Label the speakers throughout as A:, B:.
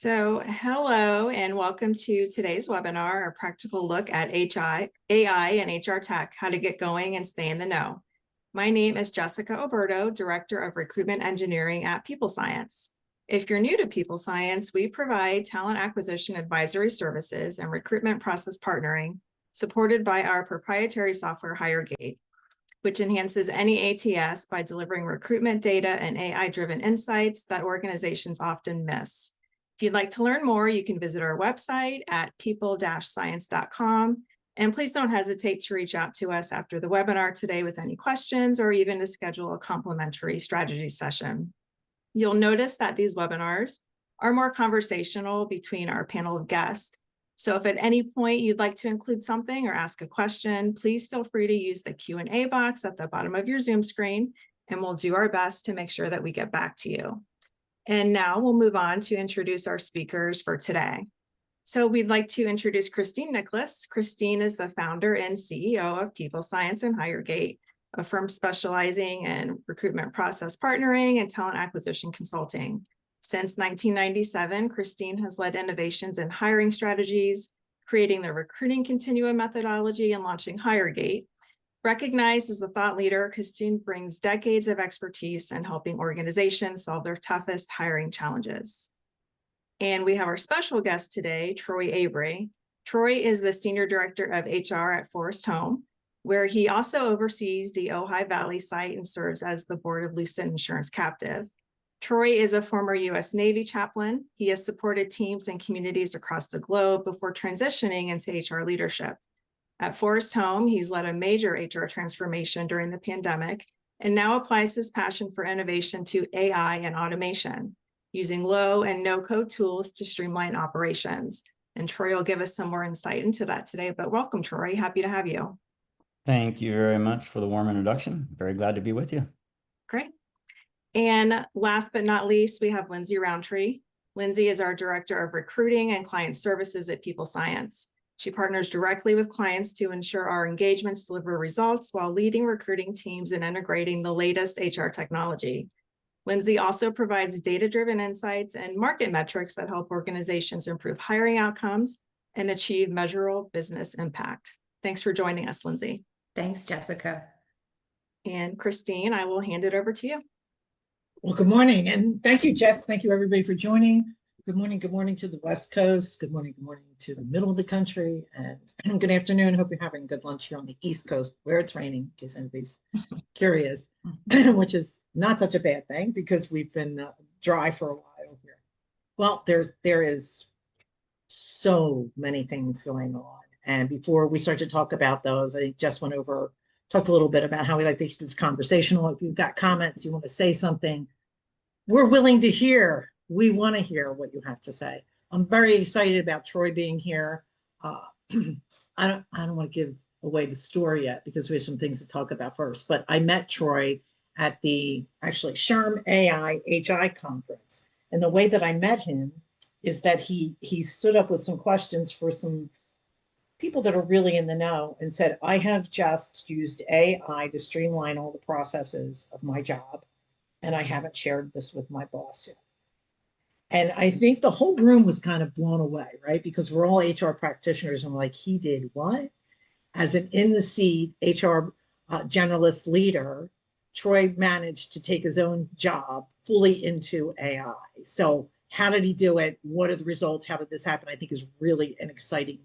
A: Hello and welcome to today's webinar, a practical look at AI and HR tech, how to get going and stay in the know. My name is Jessica Oberto, Director of Recruitment Engineering at People Science. If you're new to People Science, we provide talent acquisition advisory services and recruitment process partnering supported by our proprietary software HireGate, which enhances any ATS by delivering recruitment data and AI-driven insights that organizations often miss. If you'd like to learn more, you can visit our website at people-science.com. And please don't hesitate to reach out to us after the webinar today with any questions or even to schedule a complimentary strategy session. You'll notice that these webinars are more conversational between our panel of guests. So if at any point you'd like to include something or ask a question, please feel free to use the Q&A box at the bottom of your Zoom screen, and we'll do our best to make sure that we get back to you. And now we'll move on to introduce our speakers for today. So we'd like to introduce Christine Nicholas. Christine is the founder and CEO of People Science and HireGate, a firm specializing in recruitment process partnering and talent acquisition consulting. Since 1997, Christine has led innovations in hiring strategies, creating the recruiting continuum methodology, and launching HireGate. Recognized as a thought leader, Christine brings decades of expertise in helping organizations solve their toughest hiring challenges. And we have our special guest today, Troy Avery. Troy is the Senior Director of HR at Forest Home, where he also oversees the Ojai Valley site and serves as the Board of Lucent Insurance Captive. Troy is a former U.S. Navy chaplain. He has supported teams and communities across the globe before transitioning into HR leadership. At Forest Home, he's led a major HR transformation during the pandemic and now applies his passion for innovation to AI and automation, using low and no-code tools to streamline operations. And Troy will give us some more insight into that today, but welcome, Troy. Happy to have you.
B: Thank you very much for the warm introduction. Very glad to be with you.
A: Great. And last but not least, we have Lindsay Roundtree. Lindsay is our Director of Recruiting and Client Services at People Science. She partners directly with clients to ensure our engagements deliver results while leading recruiting teams and integrating the latest HR technology. Lindsay also provides data-driven insights and market metrics that help organizations improve hiring outcomes and achieve measurable business impact. Thanks for joining us, Lindsay.
C: Thanks, Jessica.
A: And Christine, I will hand it over to you.
D: Well, good morning. And thank you, Jess. Thank you, everybody, for joining. Good morning to the West Coast. Good morning to the middle of the country. And good afternoon. Hope you're having good lunch here on the East Coast where it's raining, in case anybody's curious, which is not such a bad thing because we've been dry for a while here. Well, there is so many things going on. And before we start to talk about those, I think Jess talked a little bit about how we like to keep this conversational. If you've got comments, you want to say something, we're willing to hear. We want to hear what you have to say. I'm very excited about Troy being here. I don't want to give away the story yet because we have some things to talk about first, but I met Troy at the SHRM AI HI conference. And the way that I met him is that he stood up with some questions for some people that are really in the know and said, I have just used AI to streamline all the processes of my job, and I haven't shared this with my boss yet. And I think the whole room was kind of blown away, right? Because we're all HR practitioners and like, he did what? As an in-the-seat HR generalist leader, Troy managed to take his own job fully into AI. So how did he do it? What are the results? How did this happen? I think is really an exciting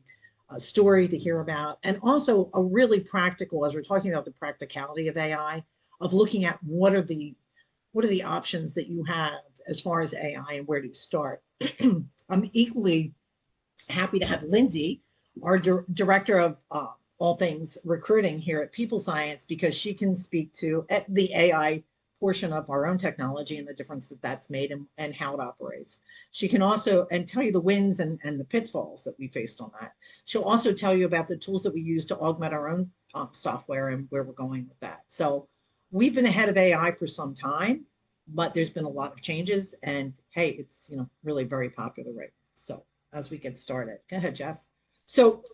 D: story to hear about. And also a really practical, as we're talking about the practicality of AI, of looking at what are the options that you have as far as AI and where do you start. I'm equally happy to have Lindsay, our director of all things recruiting here at People Science, because she can speak to the AI portion of our own technology and the difference that that's made and how it operates. She can also tell you the wins and the pitfalls that we faced on that. She'll also tell you about the tools that we use to augment our own software and where we're going with that. So we've been ahead of AI for some time, but there's been a lot of changes, and hey, it's really very popular right now. So as we get started, go ahead, Jess. So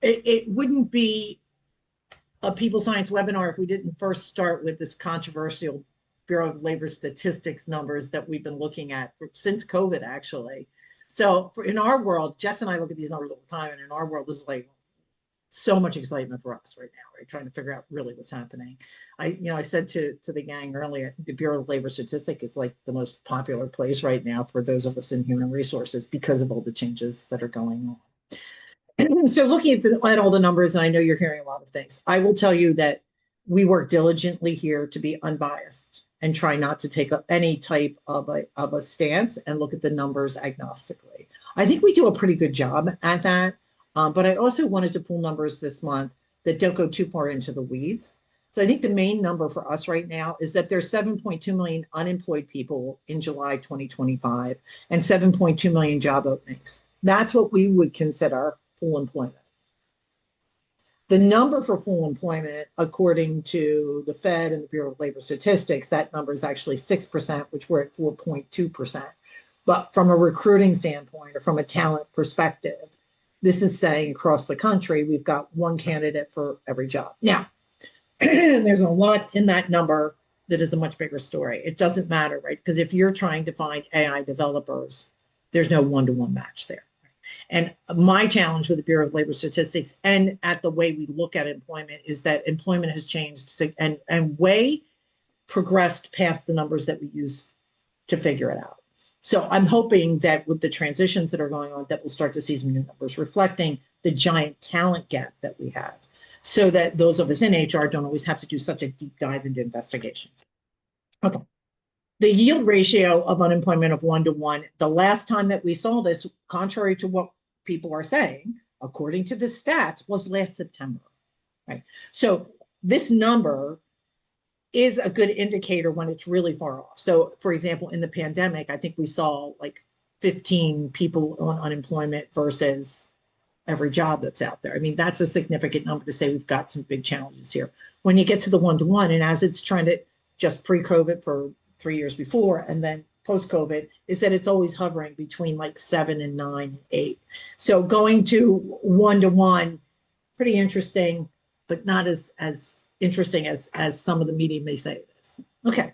D: it wouldn't be a People Science webinar if we didn't first start with this controversial Bureau of Labor Statistics numbers that we've been looking at since COVID, actually, So in our world, Jess and I look at these numbers all the time, and in our world, this is like so much excitement for us right now, right? Trying to figure out really what's happening. I said to the gang earlier, the Bureau of Labor Statistic is like the most popular place right now for those of us in human resources because of all the changes that are going on. So looking at all the numbers, and I know you're hearing a lot of things, I will tell you that we work diligently here to be unbiased and try not to take up any type of a stance and look at the numbers agnostically. I think we do a pretty good job at that. But I also wanted to pull numbers this month that don't go too far into the weeds. So I think the main number for us right now is that there's 7.2 million unemployed people in July 2025 and 7.2 million job openings. That's what we would consider full employment. The number for full employment, according to the Fed and the Bureau of Labor Statistics, that number is actually 6%, which we're at 4.2%. But from a recruiting standpoint or from a talent perspective, this is saying across the country, we've got one candidate for every job. Now, there's a lot in that number that is a much bigger story. It doesn't matter, right? Because if you're trying to find AI developers, there's no one-to-one match there. And my challenge with the Bureau of Labor Statistics and at the way we look at employment is that employment has changed and way progressed past the numbers that we use to figure it out. So I'm hoping that with the transitions that are going on, that we'll start to see some new numbers reflecting the giant talent gap that we have, so that those of us in HR don't always have to do such a deep dive into investigations. Okay. The yield ratio of unemployment of 1-to-1, the last time that we saw this, contrary to what people are saying, according to the stats, was last September, right? So this number is a good indicator when it's really far off. So for example, in the pandemic, I think we saw like 15 people on unemployment versus every job that's out there. I mean, that's a significant number to say we've got some big challenges here. When you get to the 1-to-1, and as it's trended just pre-COVID for 3 years before, and then post-COVID, is that it's always hovering between like 7 and 9 and 8. So going to 1-to-1, pretty interesting, but not as interesting as some of the media may say it is. Okay.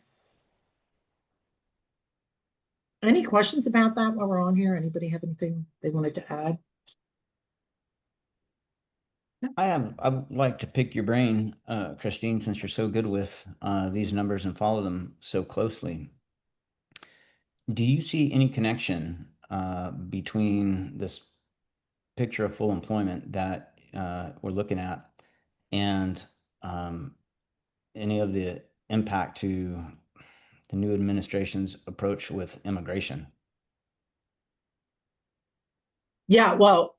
D: Any questions about that while we're on here? Anybody have anything they wanted to add?
B: I'd like to pick your brain, Christine, since you're so good with these numbers and follow them so closely. Do you see any connection between this picture of full employment that we're looking at and any of the impact to the new administration's approach with immigration?
D: Yeah, well,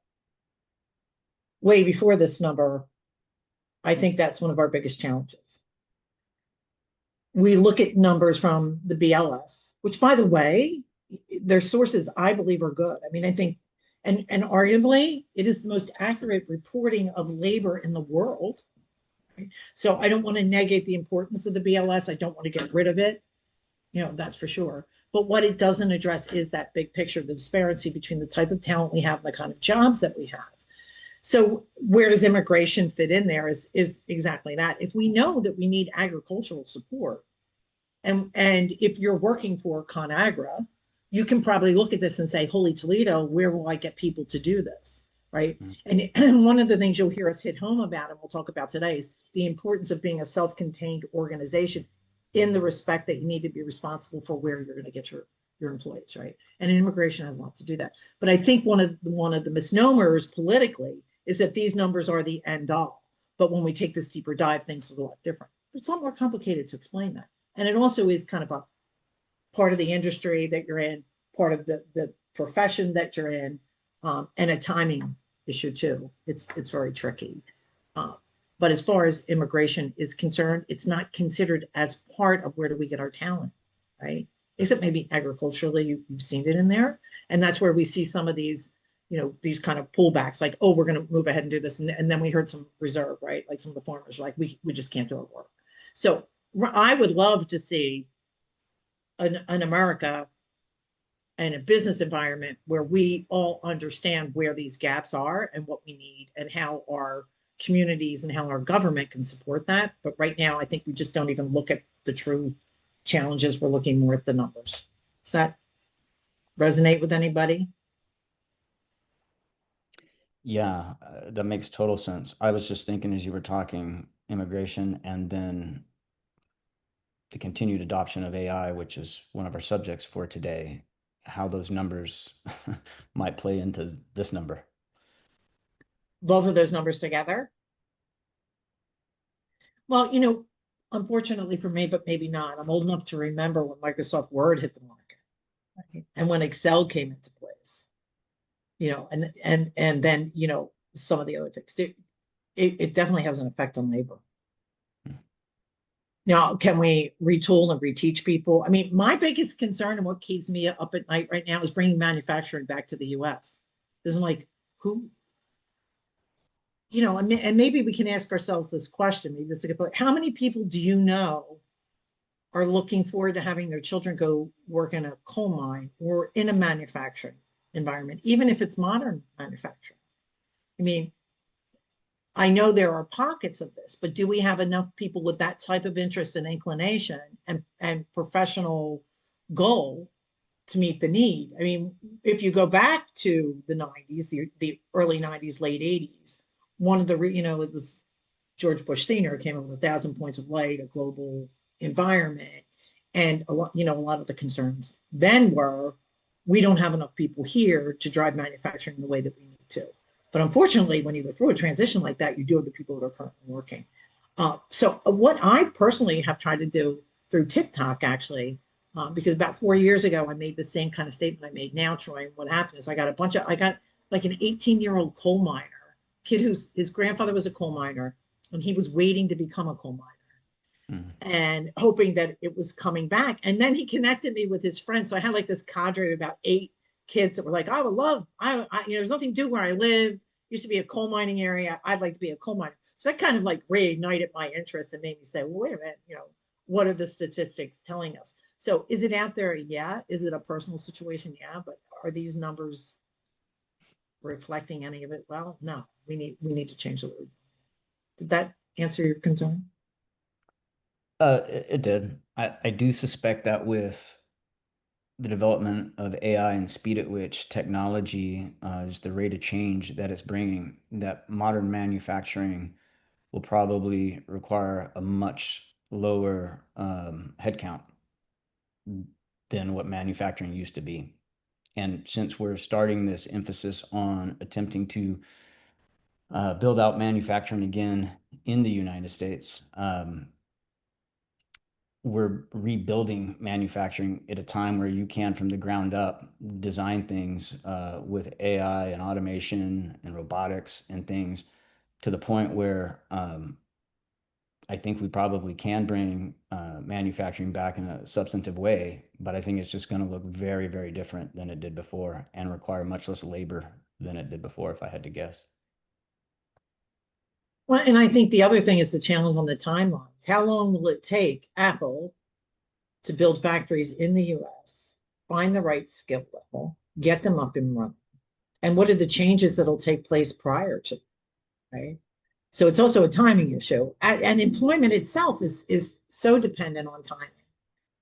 D: way before this number, I think that's one of our biggest challenges. We look at numbers from the BLS, which, by the way, their sources, I believe, are good. I mean, I think, and arguably, it is the most accurate reporting of labor in the world. Right? So I don't want to negate the importance of the BLS. I don't want to get rid of it. That's for sure. But what it doesn't address is that big picture, the disparity between the type of talent we have and the kind of jobs that we have. So where does immigration fit in there is exactly that. If we know that we need agricultural support, and if you're working for ConAgra, you can probably look at this and say, holy Toledo, where will I get people to do this, right? Mm-hmm. And one of the things you'll hear us hit home about, and we'll talk about today, is the importance of being a self-contained organization in the respect that you need to be responsible for where you're going to get your employees, right? And immigration has a lot to do that. But I think one of the misnomers politically is that these numbers are the end all. But when we take this deeper dive, things are a lot different. It's a lot more complicated to explain that. And it also is kind of a part of the industry that you're in, part of the profession that you're in, and a timing issue too. It's very tricky. But as far as immigration is concerned, it's not considered as part of where do we get our talent, right? Except maybe agriculturally, you've seen it in there. And that's where we see some of these, these kind of pullbacks, like, oh, we're going to move ahead and do this. And then we heard some reserve, right? Like some of the farmers are like, we just can't do our work. So I would love to see an America and a business environment where we all understand where these gaps are and what we need and how our communities and how our government can support that. But right now, I think we just don't even look at the true challenges. We're looking more at the numbers. Does that resonate with anybody?
B: Yeah, that makes total sense. I was just thinking as you were talking immigration and then the continued adoption of AI, which is one of our subjects for today, how those numbers might play into this number.
D: Both of those numbers together. Well, unfortunately for me, but maybe not, I'm old enough to remember when Microsoft Word hit the market, right? And when Excel came into place, and then, some of the other things. It definitely has an effect on labor. Now, can we retool and reteach people? I mean, my biggest concern and what keeps me up at night right now is bringing manufacturing back to the US. Because I'm like, who, and maybe we can ask ourselves this question. Maybe this is a good point. How many people do you know are looking forward to having their children go work in a coal mine or in a manufacturing environment, even if it's modern manufacturing? I mean, I know there are pockets of this, but do we have enough people with that type of interest and inclination and professional goal to meet the need? I mean, if you go back to the 90s, the early 90s, late 80s, one of the, it was George Bush Sr. came up with 1,000 Points of Light, a global environment. And a lot of the concerns then were, we don't have enough people here to drive manufacturing the way that we need to. But unfortunately, when you go through a transition like that, you do have the people that are currently working. So what I personally have tried to do through TikTok, actually, because about 4 years ago, I made the same kind of statement I made now, Troy. And what happened is I got like an 18-year-old coal miner, kid his grandfather was a coal miner, and he was waiting to become a coal miner. And hoping that it was coming back. And then he connected me with his friends. So I had like this cadre of about 8 kids that were like, I would love, there's nothing to do where I live. Used to be a coal mining area. I'd like to be a coal miner. So that kind of like reignited my interest and made me say, well, wait a minute, what are the statistics telling us? So is it out there? Yeah. Is it a personal situation? Yeah. But are these numbers reflecting any of it? Well, no, we need to change the word. Did that answer your concern?
B: It did. I do suspect that with the development of AI and the speed at which technology, just the rate of change that it's bringing, that modern manufacturing will probably require a much lower headcount than what manufacturing used to be. And since we're starting this emphasis on attempting to build out manufacturing again in the United States, we're rebuilding manufacturing at a time where you can, from the ground up, design things with AI and automation and robotics and things to the point where I think we probably can bring manufacturing back in a substantive way, but I think it's just going to look very, very different than it did before and require much less labor than it did before, if I had to guess.
D: Well, and I think the other thing is the challenge on the timelines. How long will it take Apple to build factories in the US, find the right skill level, get them up and running? And what are the changes that'll take place prior to, right? So it's also a timing issue. And employment itself is so dependent on timing,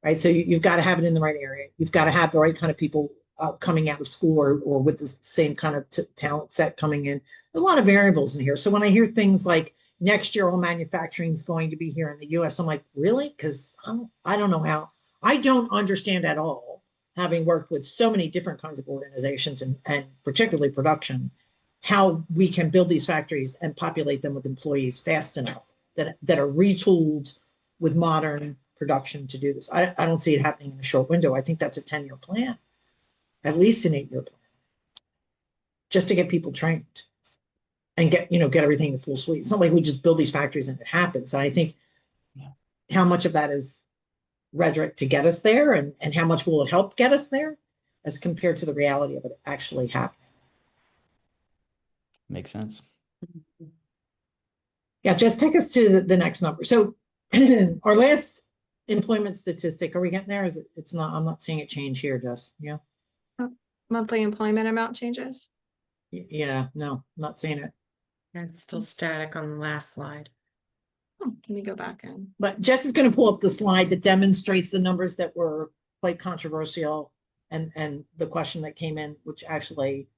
D: right? So you've got to have it in the right area. You've got to have the right kind of people coming out of school or with the same kind of talent set coming in. A lot of variables in here. So when I hear things like next year all manufacturing is going to be here in the US, I'm like, really? Because I don't know how. I don't understand at all, having worked with so many different kinds of organizations and particularly production, how we can build these factories and populate them with employees fast enough that are retooled with modern production to do this. I don't see it happening in a short window. I think that's a 10-year plan, at least an 8-year plan, just to get people trained and get everything in full suite. It's not like we just build these factories and it happens. And I think how much of that is rhetoric to get us there and how much will it help get us there as compared to the reality of it actually happening.
B: Makes sense.
D: Yeah, just take us to the next number. So our last employment statistic, are we getting there? It's not, I'm not seeing it change here, Jess. Yeah.
A: Monthly employment amount changes.
D: Yeah, no, not seeing it.
C: Yeah, it's still static on the last slide.
A: Let me go back in.
D: But Jess is going to pull up the slide that demonstrates the numbers that were quite controversial and the question that came in, which actually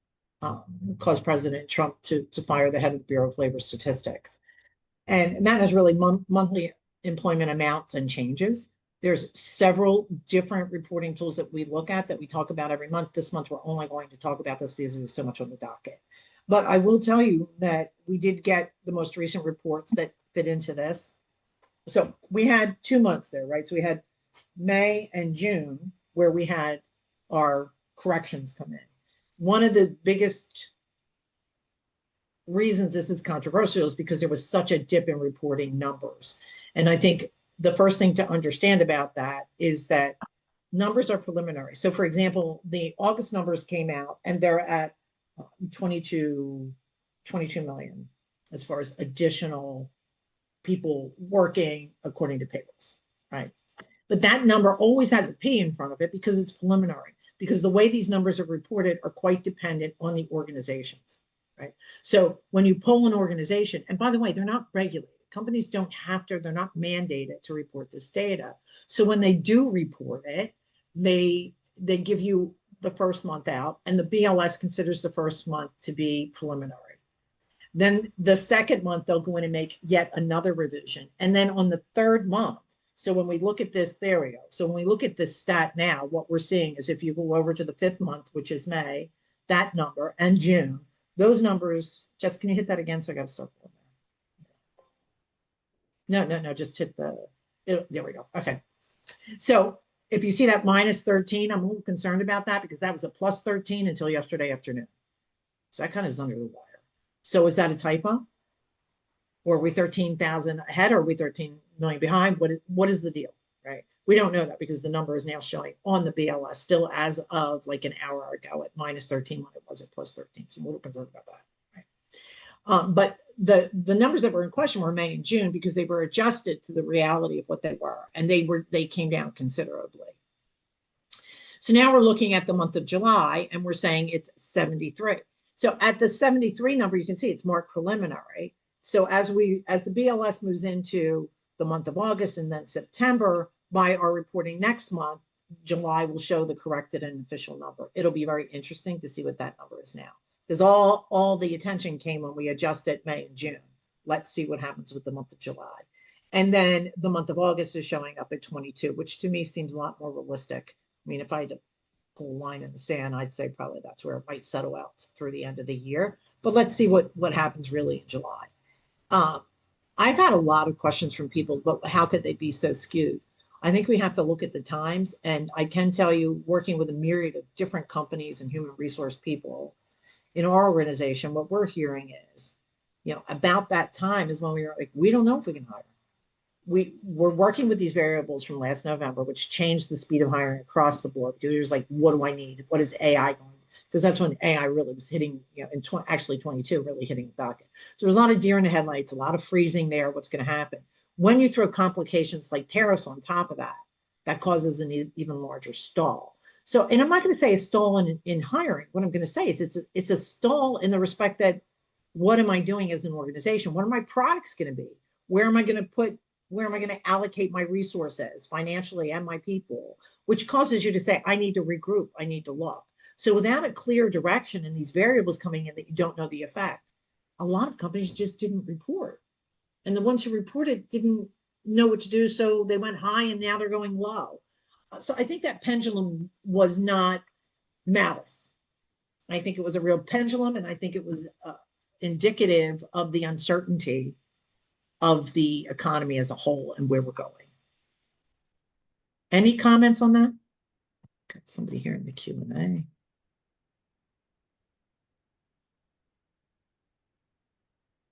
D: caused President Trump to fire the head of the Bureau of Labor Statistics. And that has really monthly employment amounts and changes. There's several different reporting tools that we look at that we talk about every month. This month, we're only going to talk about this because there's so much on the docket. But I will tell you that we did get the most recent reports that fit into this. So we had 2 months there, right? So we had May and June where we had our corrections come in. One of the biggest reasons this is controversial is because there was such a dip in reporting numbers. And I think the first thing to understand about that is that numbers are preliminary. So for example, the August numbers came out and they're at 22 million as far as additional people working according to payrolls, right? But that number always has a P in front of it because it's preliminary, because the way these numbers are reported are quite dependent on the organizations, right? So when you poll an organization, and by the way, they're not regulated. Companies don't have to, they're not mandated to report this data. So when they do report it, they give you the first month out, and the BLS considers the first month to be preliminary. Then the second month, they'll go in and make yet another revision. And then on the third month, so when we look at this, there we go. So when we look at this stat now, what we're seeing is if you go over to the fifth month, which is May, that number, and June, those numbers, Jess, can you hit that again? So I got a circle in there. No, just hit there we go. Okay. So if you see that minus 13, I'm a little concerned about that because that was a plus 13 until yesterday afternoon. So that kind of is under the wire. So is that a typo? Or are we 13,000 ahead, or are we 13 million behind? What is the deal, right? We don't know that because the number is now showing on the BLS still as of like an hour ago at minus 13 when it was at plus 13. So we're concerned about that, right? But the numbers that were in question were May and June because they were adjusted to the reality of what they were, and they came down considerably. So now we're looking at the month of July, and we're saying it's 73. So at the 73 number, you can see it's marked preliminary. So as the BLS moves into the month of August and then September, by our reporting next month, July will show the corrected and official number. It'll be very interesting to see what that number is now, because all the attention came when we adjusted May and June. Let's see what happens with the month of July. And then the month of August is showing up at 22, which to me seems a lot more realistic. I mean, if I had to pull a line in the sand, I'd say probably that's where it might settle out through the end of the year. But let's see what happens really in July. I've had a lot of questions from people, but how could they be so skewed? I think we have to look at the times, and I can tell you, working with a myriad of different companies and human resource people in our organization, what we're hearing is, about that time is when we were like, we don't know if we can hire. We're working with these variables from last November, which changed the speed of hiring across the board. Because it was like, what do I need? What is AI going to do? Because that's when AI really was hitting, in actually 22, really hitting the docket. So there's a lot of deer in the headlights, a lot of freezing there. What's going to happen? When you throw complications like tariffs on top of that, that causes an even larger stall. So, and I'm not going to say a stall in hiring. What I'm going to say is it's a stall in the respect that, what am I doing as an organization? What are my products going to be? Where am I going to allocate my resources financially and my people, which causes you to say, I need to regroup, I need to look. So without a clear direction and these variables coming in that you don't know the effect, a lot of companies just didn't report. And the ones who reported didn't know what to do, so they went high and now they're going low. So I think that pendulum was not malice. I think it was a real pendulum, and I think it was indicative of the uncertainty of the economy as a whole and where we're going. Any comments on that? Got somebody here in the Q&A.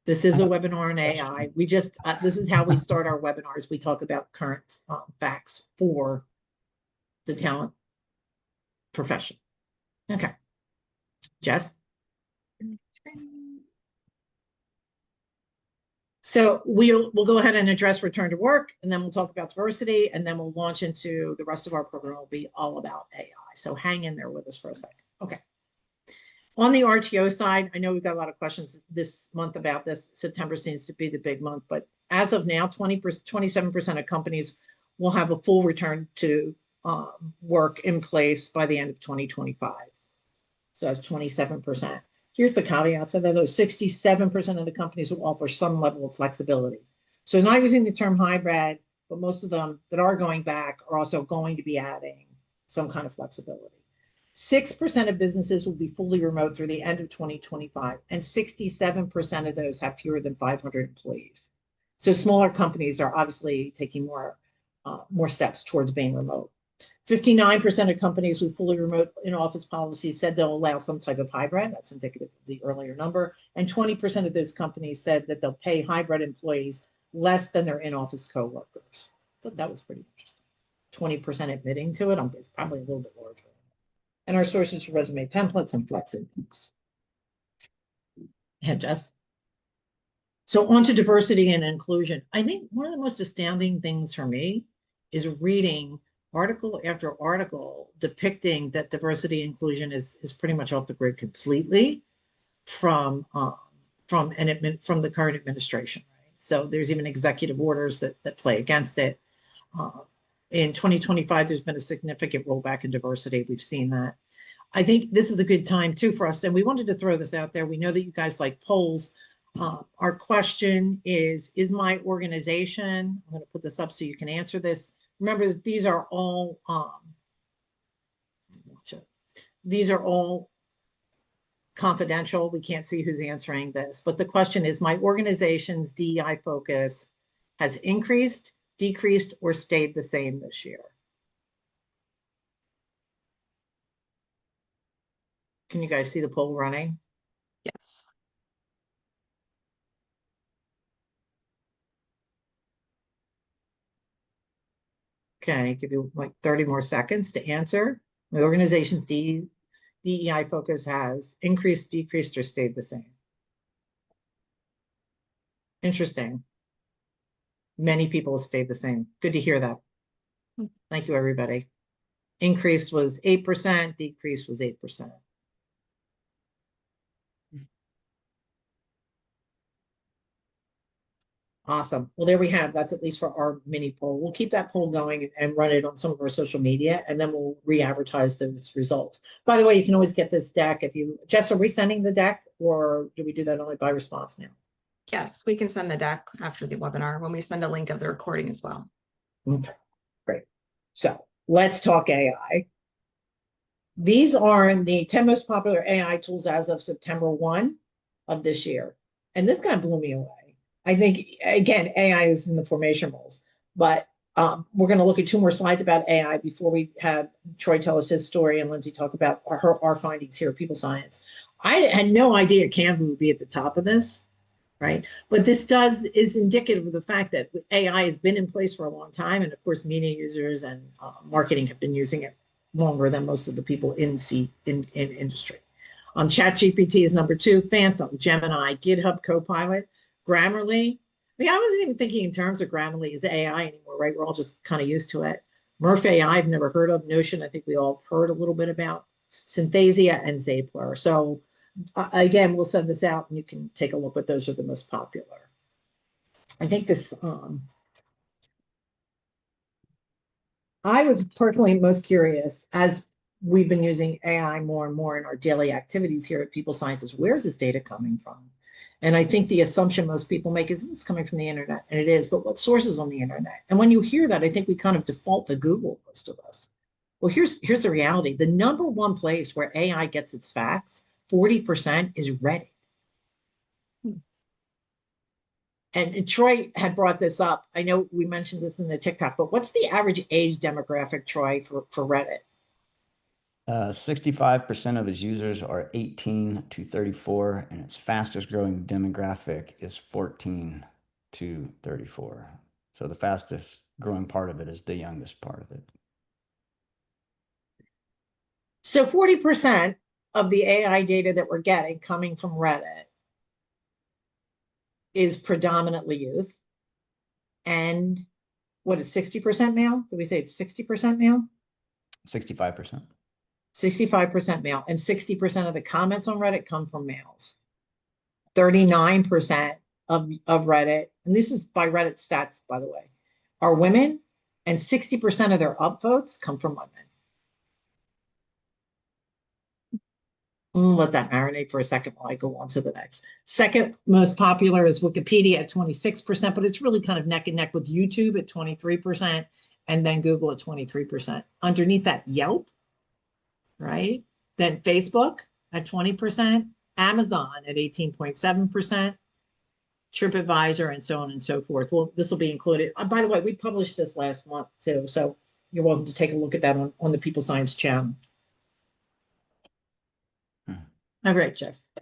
D: This is a webinar on AI. We just, this is how we start our webinars. We talk about current facts for the talent profession. Okay. Jess? So we'll go ahead and address return to work, and then we'll talk about diversity, and then we'll launch into the rest of our program. Will be all about AI. So hang in there with us for a second. Okay. On the RTO side, I know we've got a lot of questions this month about this. September seems to be the big month, but as of now, 27% of companies will have a full return to work in place by the end of 2025. So that's 27%. Here's the caveat to that, though. 67% of the companies will offer some level of flexibility. So not using the term hybrid, but most of them that are going back are also going to be adding some kind of flexibility. 6% of businesses will be fully remote through the end of 2025, and 67% of those have fewer than 500 employees. So smaller companies are obviously taking more steps towards being remote. 59% of companies with fully remote in-office policies said they'll allow some type of hybrid. That's indicative of the earlier number. And 20% of those companies said that they'll pay hybrid employees less than their in-office coworkers. So that was pretty interesting. 20% admitting to it. It's probably a little bit larger. And our sources for resume templates and flex index. Yeah, Jess. So on to diversity and inclusion. I think one of the most astounding things for me is reading article after article depicting that diversity and inclusion is pretty much off the grid completely from the current administration. Right? So there's even executive orders that play against it. In 2025, there's been a significant rollback in diversity. We've seen that. I think this is a good time too for us, and we wanted to throw this out there. We know that you guys like polls. Our question is my organization, I'm going to put this up so you can answer this. Remember that these are all confidential. We can't see who's answering this, but the question is, my organization's DEI focus has increased, decreased, or stayed the same this year? Can you guys see the poll running?
A: Yes.
D: Okay, give you like 30 more seconds to answer. My organization's DEI focus has increased, decreased, or stayed the same. Interesting. Many people have stayed the same. Good to hear that. Thank you, everybody. Increase was 8%, decrease was 8%. Awesome. Well, there we have. That's at least for our mini poll. We'll keep that poll going and run it on some of our social media, and then we'll re-advertise those results. By the way, you can always get this deck if you, Jess, are we sending the deck, or do we do that only by response now?
A: Yes, we can send the deck after the webinar when we send a link of the recording as well.
D: Okay, great. So let's talk AI. These are the 10 most popular AI tools as of September 1 of this year. And this kind of blew me away. I think, again, AI is in the formation roles, but we're going to look at 2 more slides about AI before we have Troy tell us his story and Lindsay talk about our findings here at People Science. I had no idea Canva would be at the top of this, right? But this is indicative of the fact that AI has been in place for a long time. And of course, media users and marketing have been using it longer than most of the people in industry. ChatGPT is number 2, Phantom, Gemini, GitHub Copilot, Grammarly. I mean, I wasn't even thinking in terms of Grammarly as AI anymore, right? We're all just kind of used to it. Murph AI, I've never heard of. Notion, I think we all heard a little bit about. Synthesia and Zapier. So again, we'll send this out and you can take a look, but those are the most popular. I think this, I was personally most curious as we've been using AI more and more in our daily activities here at People Sciences. Where's this data coming from? And I think the assumption most people make is it's coming from the internet, and it is, but what sources on the internet? And when you hear that, I think we kind of default to Google, most of us. Well, here's the reality. The number 1 place where AI gets its facts, 40%, is Reddit. And Troy had brought this up. I know we mentioned this in the TikTok, but what's the average age demographic, Troy, for Reddit?
B: 65% of its users are 18 to 34, and its fastest growing demographic is 14 to 34. So the fastest growing part of it is the youngest part of it.
D: So 40% of the AI data that we're getting coming from Reddit is predominantly youth. And what is 60% male? Did we say it's 60% male?
B: 65%.
D: 65% male, and 60% of the comments on Reddit come from males. 39% of Reddit, and this is by Reddit stats, by the way, are women, and 60% of their upvotes come from women. Let that marinate for a second while I go on to the next. Second most popular is Wikipedia at 26%, but it's really kind of neck and neck with YouTube at 23% and then Google at 23%. Underneath that, Yelp, right? Then Facebook at 20%, Amazon at 18.7%, TripAdvisor, and so on and so forth. Well, this will be included. By the way, we published this last month too, so you're welcome to take a look at that on the People Science channel. All right, Jess.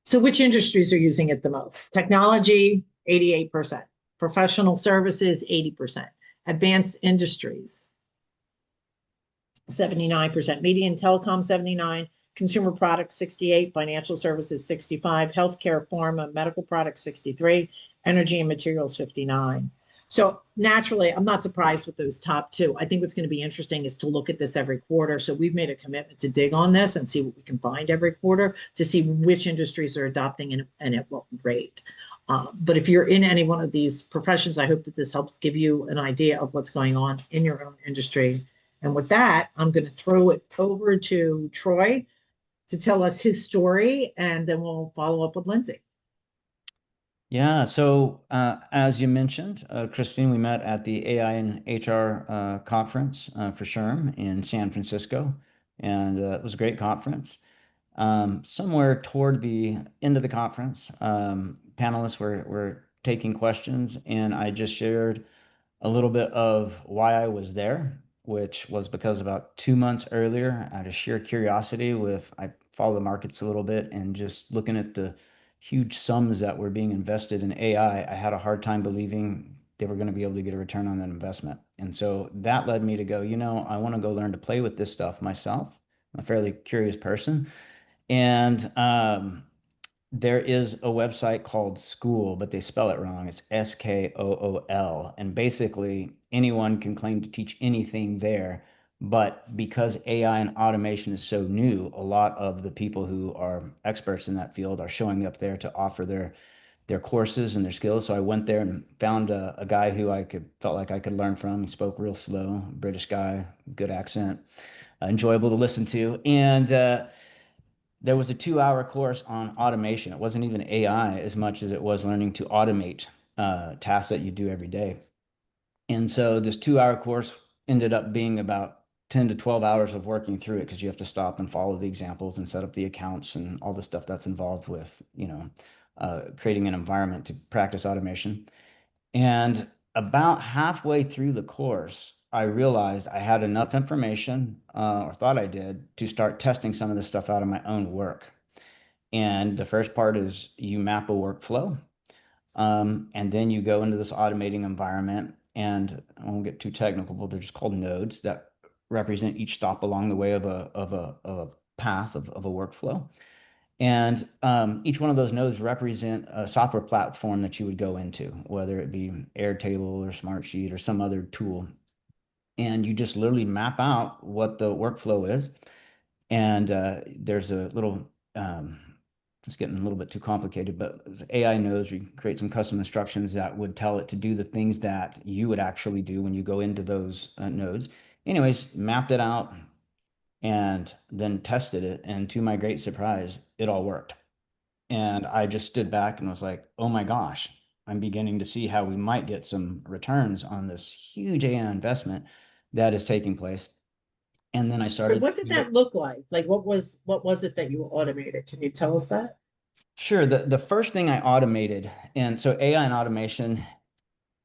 D: So which industries are using it the most? Technology, 88%. Professional services, 80%. Advanced industries, 79%. Media and telecom, 79%. Consumer products, 68%. Financial services, 65%. Healthcare, pharma, medical products, 63%. Energy and materials, 59%. So naturally, I'm not surprised with those top two. I think what's going to be interesting is to look at this every quarter. So we've made a commitment to dig on this and see what we can find every quarter to see which industries are adopting and at what rate. But if you're in any one of these professions, I hope that this helps give you an idea of what's going on in your own industry. And with that, I'm going to throw it over to Troy to tell us his story, and then we'll follow up with Lindsay.
B: Yeah, so as you mentioned, Christine, we met at the AI and HR conference for SHRM in San Francisco, and it was a great conference. Somewhere toward the end of the conference, panelists were taking questions, and I just shared a little bit of why I was there, which was because about 2 months earlier, out of sheer curiosity I follow the markets a little bit, and just looking at the huge sums that were being invested in AI, I had a hard time believing they were going to be able to get a return on that investment. And so that led me to go, I want to go learn to play with this stuff myself. I'm a fairly curious person. And there is a website called School, but they spell it wrong. It's SKOOL. And basically, anyone can claim to teach anything there. But because AI and automation is so new, a lot of the people who are experts in that field are showing up there to offer their courses and their skills. So I went there and found a guy who felt like I could learn from. He spoke real slow, British guy, good accent, enjoyable to listen to. And there was a 2-hour course on automation. It wasn't even AI as much as it was learning to automate tasks that you do every day. And so this 2-hour course ended up being about 10 to 12 hours of working through it, because you have to stop and follow the examples and set up the accounts and all the stuff that's involved with, creating an environment to practice automation. And about halfway through the course, I realized I had enough information, or thought I did, to start testing some of this stuff out of my own work. And the first part is you map a workflow, and then you go into this automating environment. And I won't get too technical, but they're just called nodes that represent each stop along the way of a path of a workflow. And each one of those nodes represent a software platform that you would go into, whether it be Airtable or Smartsheet or some other tool. And you just literally map out what the workflow is. And there's a little, it's getting a little bit too complicated, but AI knows we create some custom instructions that would tell it to do the things that you would actually do when you go into those nodes. Anyways, mapped it out and then tested it. And to my great surprise, it all worked. And I just stood back and was like, oh my gosh, I'm beginning to see how we might get some returns on this huge AI investment that is taking place. And then I started.
D: What did that look like? Like, what was it that you automated? Can you tell us that?
B: Sure. The first thing I automated, and so AI and automation,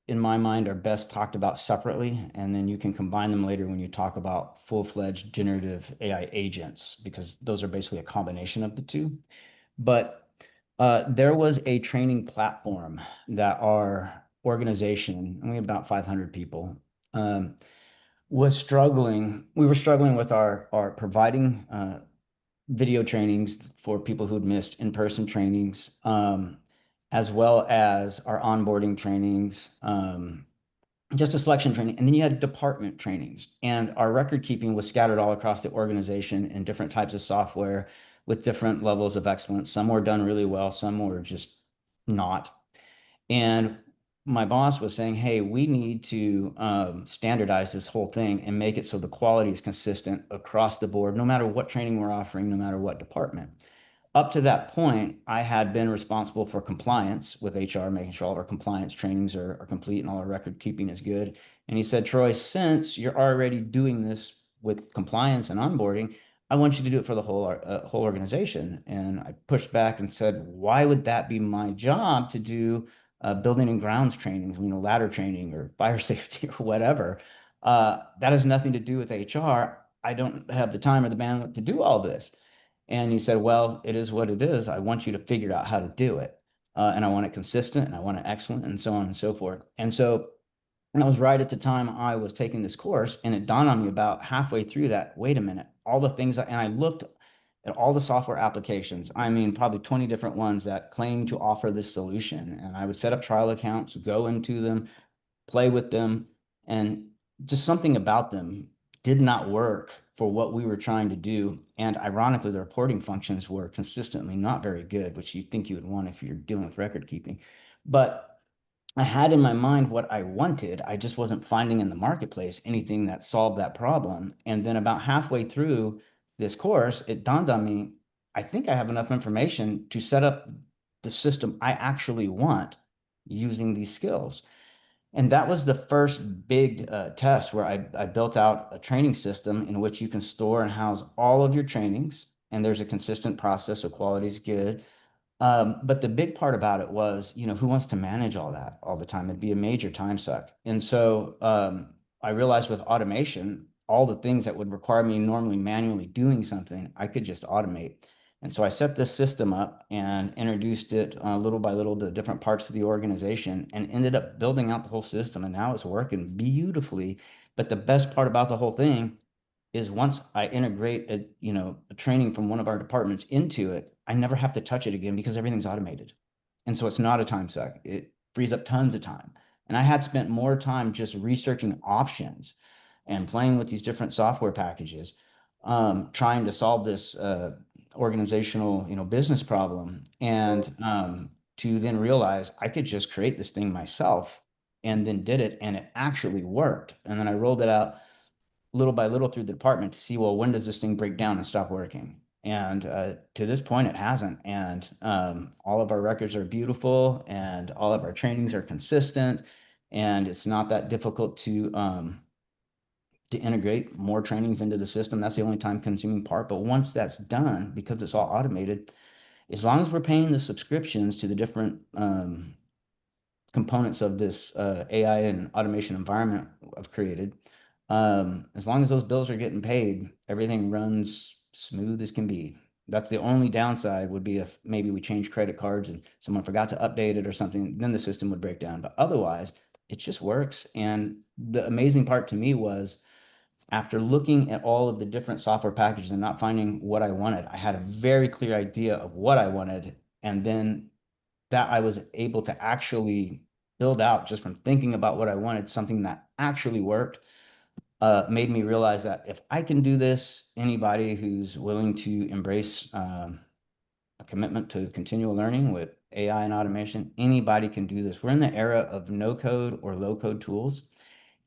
B: in my mind, are best talked about separately, and then you can combine them later when you talk about full-fledged generative AI agents, because those are basically a combination of the two. But there was a training platform that our organization, and we have about 500 people, was struggling. We were struggling with our providing video trainings for people who'd missed in-person trainings, as well as our onboarding trainings, just a selection training. And then you had department trainings. And our record keeping was scattered all across the organization in different types of software with different levels of excellence. Some were done really well, some were just not. And my boss was saying, hey, we need to standardize this whole thing and make it so the quality is consistent across the board, no matter what training we're offering, no matter what department. Up to that point, I had been responsible for compliance with HR, making sure all of our compliance trainings are complete and all our record keeping is good. And he said, Troy, since you're already doing this with compliance and onboarding, I want you to do it for the whole organization. And I pushed back and said, why would that be my job to do building and grounds training, ladder training or fire safety or whatever? That has nothing to do with HR. I don't have the time or the bandwidth to do all this. And he said, well, it is what it is. I want you to figure out how to do it. And I want it consistent and I want it excellent and so on and so forth. And so that was right at the time I was taking this course. And it dawned on me about halfway through that, wait a minute, all the things, and I looked at all the software applications. I mean, probably 20 different ones that claim to offer this solution. And I would set up trial accounts, go into them, play with them, and just something about them did not work for what we were trying to do. And ironically, the reporting functions were consistently not very good, which you think you would want if you're dealing with record keeping. But I had in my mind what I wanted. I just wasn't finding in the marketplace anything that solved that problem. And then about halfway through this course, it dawned on me, I think I have enough information to set up the system I actually want using these skills. And that was the first big test where I built out a training system in which you can store and house all of your trainings. And there's a consistent process, so quality is good. But the big part about it was, who wants to manage all that all the time? It'd be a major time suck. And so I realized with automation, all the things that would require me normally manually doing something, I could just automate. And so I set this system up and introduced it little by little to different parts of the organization and ended up building out the whole system. And now it's working beautifully. But the best part about the whole thing is once I integrate a training from one of our departments into it, I never have to touch it again because everything's automated. And so it's not a time suck. It frees up tons of time. And I had spent more time just researching options and playing with these different software packages, trying to solve this organizational, business problem. And to then realize I could just create this thing myself and then did it and it actually worked. And then I rolled it out little by little through the department to see, well, when does this thing break down and stop working? And to this point, it hasn't. And all of our records are beautiful and all of our trainings are consistent. And it's not that difficult to integrate more trainings into the system. That's the only time consuming part. But once that's done, because it's all automated, as long as we're paying the subscriptions to the different components of this AI and automation environment I've created, as long as those bills are getting paid, everything runs smooth as can be. That's the only downside would be if maybe we change credit cards and someone forgot to update it or something, then the system would break down. But otherwise, it just works. And the amazing part to me was after looking at all of the different software packages and not finding what I wanted, I had a very clear idea of what I wanted. And then that I was able to actually build out just from thinking about what I wanted, something that actually worked. Made me realize that if I can do this, anybody who's willing to embrace a commitment to continual learning with AI and automation, anybody can do this. We're in the era of no code or low code tools.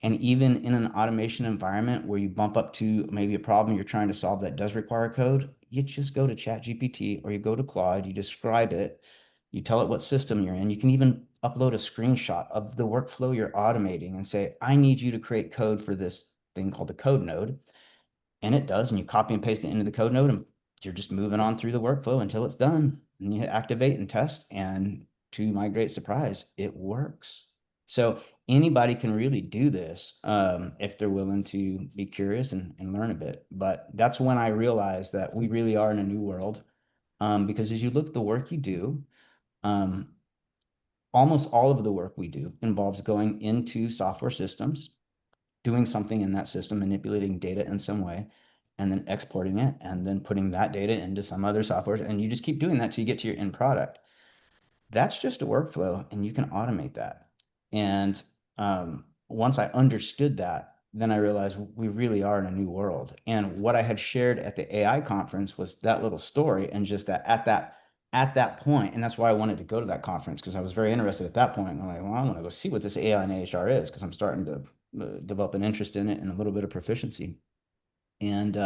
B: And even in an automation environment where you bump up to maybe a problem you're trying to solve that does require code, you just go to ChatGPT or you go to Claude, you describe it, you tell it what system you're in. You can even upload a screenshot of the workflow you're automating and say, I need you to create code for this thing called the code node. And it does. And you copy and paste it into the code node and you're just moving on through the workflow until it's done. And you hit activate and test. And to my great surprise, it works. So anybody can really do this if they're willing to be curious and learn a bit. But that's when I realized that we really are in a new world. Because as you look at the work you do, almost all of the work we do involves going into software systems, doing something in that system, manipulating data in some way, and then exporting it, and then putting that data into some other software. And you just keep doing that till you get to your end product. That's just a workflow, and you can automate that. And once I understood that, then I realized we really are in a new world. And what I had shared at the AI conference was that little story, and just that at that at that point, and that's why I wanted to go to that conference, because I was very interested at that point. I'm like, well, I want to go see what this AI and HR is, because I'm starting to develop an interest in it and a little bit of proficiency. And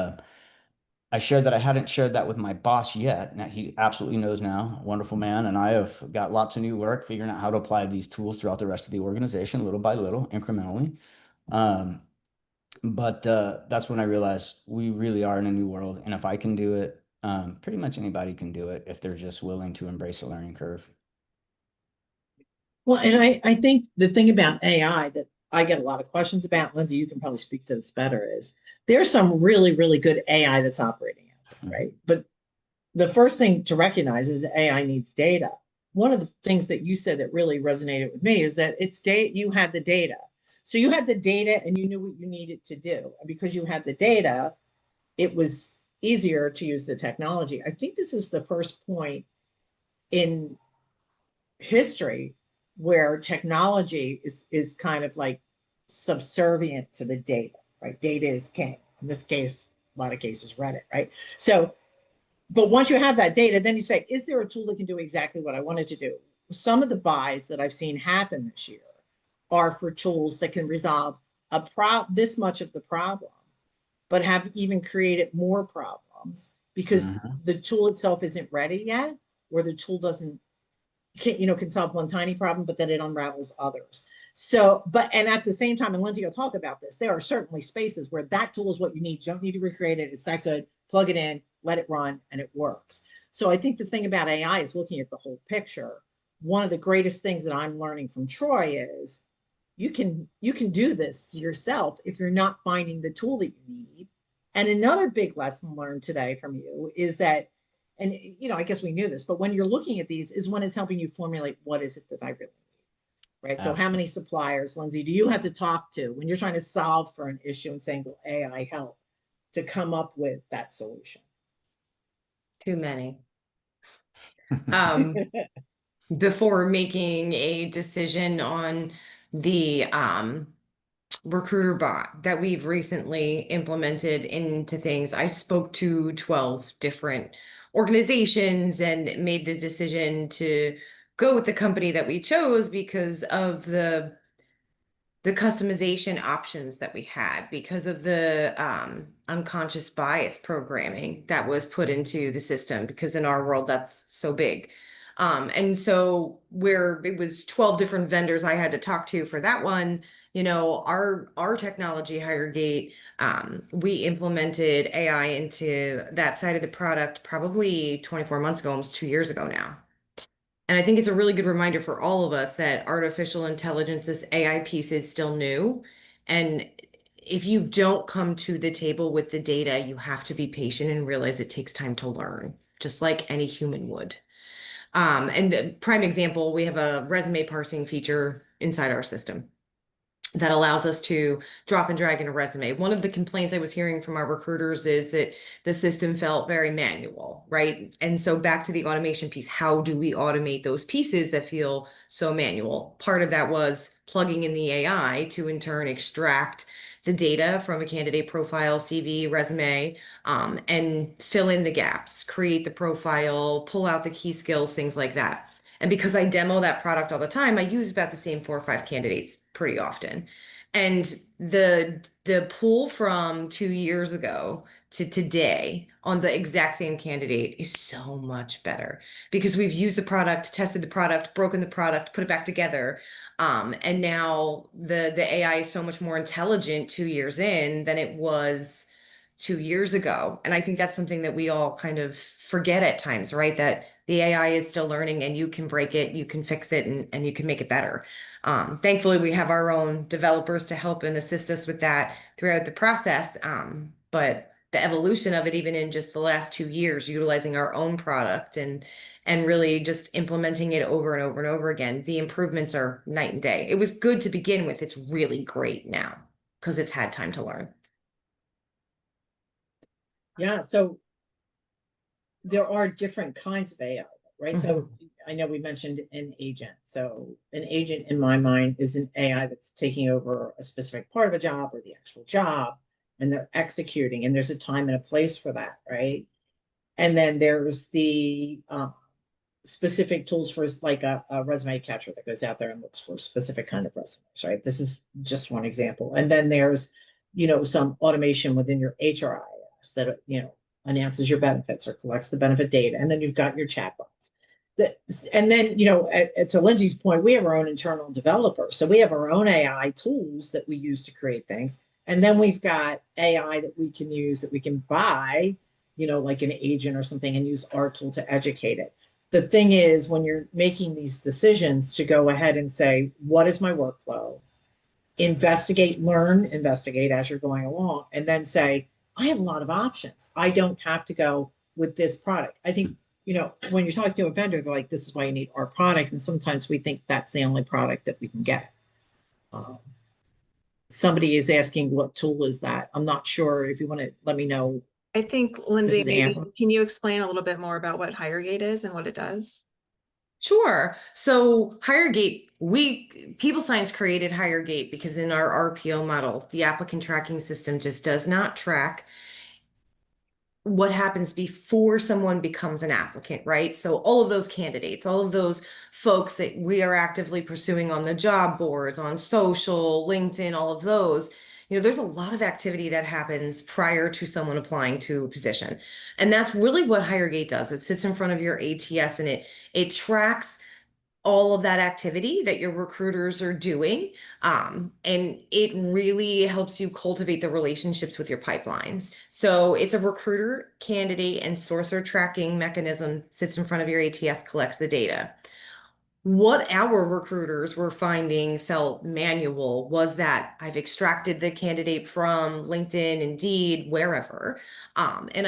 B: I shared that I hadn't shared that with my boss yet. Now he absolutely knows now, wonderful man. And I have got lots of new work figuring out how to apply these tools throughout the rest of the organization, little by little, incrementally. But that's when I realized we really are in a new world. And if I can do it, pretty much anybody can do it if they're just willing to embrace the learning curve.
D: Well, and I think the thing about AI that I get a lot of questions about, Lindsay, you can probably speak to this better, is there's some really, really good AI that's operating out there, right? But the first thing to recognize is AI needs data. One of the things that you said that really resonated with me is that it's data, you had the data. So you had the data and you knew what you needed to do. And because you had the data, it was easier to use the technology. I think this is the first point in history where technology is kind of like subservient to the data, right? Data is king. In this case, a lot of cases, Reddit, right? So, but once you have that data, then you say, is there a tool that can do exactly what I wanted to do? Some of the buys that I've seen happen this year are for tools that can resolve this much of the problem, but have even created more problems because the tool itself isn't ready yet, or the tool can solve one tiny problem, but then it unravels others. So, and at the same time, and Lindsay will talk about this, there are certainly spaces where that tool is what you need. You don't need to recreate it. It's that good. Plug it in, let it run, and it works. So I think the thing about AI is looking at the whole picture. One of the greatest things that I'm learning from Troy is you can do this yourself if you're not finding the tool that you need. And another big lesson learned today from you is that, and I guess we knew this, but when you're looking at these is when it's helping you formulate what is it that I really need, right? Absolutely. So how many suppliers, Lindsay, do you have to talk to when you're trying to solve for an issue and saying, will AI help to come up with that solution?
C: Too many. Before making a decision on the recruiter bot that we've recently implemented into things, I spoke to 12 different organizations and made the decision to go with the company that we chose because of the customization options that we had, because of the unconscious bias programming that was put into the system, because in our world that's so big. And so where it was 12 different vendors I had to talk to for that one, our technology HireGate, we implemented AI into that side of the product probably 24 months ago, almost 2 years ago now. And I think it's a really good reminder for all of us that artificial intelligence, this AI piece, is still new. And if you don't come to the table with the data, you have to be patient and realize it takes time to learn, just like any human would. And a prime example, we have a resume parsing feature inside our system that allows us to drop and drag in a resume. One of the complaints I was hearing from our recruiters is that the system felt very manual, right? And so back to the automation piece, how do we automate those pieces that feel so manual? Part of that was plugging in the AI to in turn extract the data from a candidate profile, CV, resume, and fill in the gaps, create the profile, pull out the key skills, things like that. And because I demo that product all the time, I use about the same 4 or 5 candidates pretty often. And the pool from 2 years ago to today on the exact same candidate is so much better because we've used the product, tested the product, broken the product, put it back together. And now the AI is so much more intelligent 2 years in than it was 2 years ago. And I think that's something that we all kind of forget at times, right? That the AI is still learning and you can break it, you can fix it, and you can make it better. Thankfully, we have our own developers to help and assist us with that throughout the process. But the evolution of it, even in just the last 2 years, utilizing our own product and really just implementing it over and over and over again, the improvements are night and day. It was good to begin with. It's really great now because it's had time to learn.
D: Yeah, so there are different kinds of AI, right? Mm-hmm. So I know we mentioned an agent. So an agent in my mind is an AI that's taking over a specific part of a job or the actual job, and they're executing, and there's a time and a place for that, right? And then there's the specific tools for like a resume catcher that goes out there and looks for a specific kind of resumes, right? This is just one example. And then there's, some automation within your HRIS that, announces your benefits or collects the benefit data. And then you've got your chatbots. And then, to Lindsay's point, we have our own internal developers. So we have our own AI tools that we use to create things. And then we've got AI that we can use that we can buy, like an agent or something, and use our tool to educate it. The thing is, when you're making these decisions, to go ahead and say, what is my workflow? Investigate as you're going along, and then say, I have a lot of options. I don't have to go with this product. I think, when you're talking to a vendor, they're like, this is why you need our product. And sometimes we think that's the only product that we can get. Somebody is asking, what tool is that? I'm not sure. If you want to let me know.
A: I think, Lindsay,
D: is
A: maybe
D: Amber.
A: can you explain a little bit more about what HireGate is and what it does?
C: Sure. So HireGate, People Science created HireGate because in our RPO model, the applicant tracking system just does not track what happens before someone becomes an applicant, right? So all of those candidates, all of those folks that we are actively pursuing on the job boards, on social, LinkedIn, all of those, there's a lot of activity that happens prior to someone applying to a position. And that's really what HireGate does. It sits in front of your ATS and it tracks all of that activity that your recruiters are doing. And it really helps you cultivate the relationships with your pipelines. So it's a recruiter, candidate, and sourcer tracking mechanism, sits in front of your ATS, collects the data. What our recruiters were finding felt manual was that I've extracted the candidate from LinkedIn, Indeed, wherever, and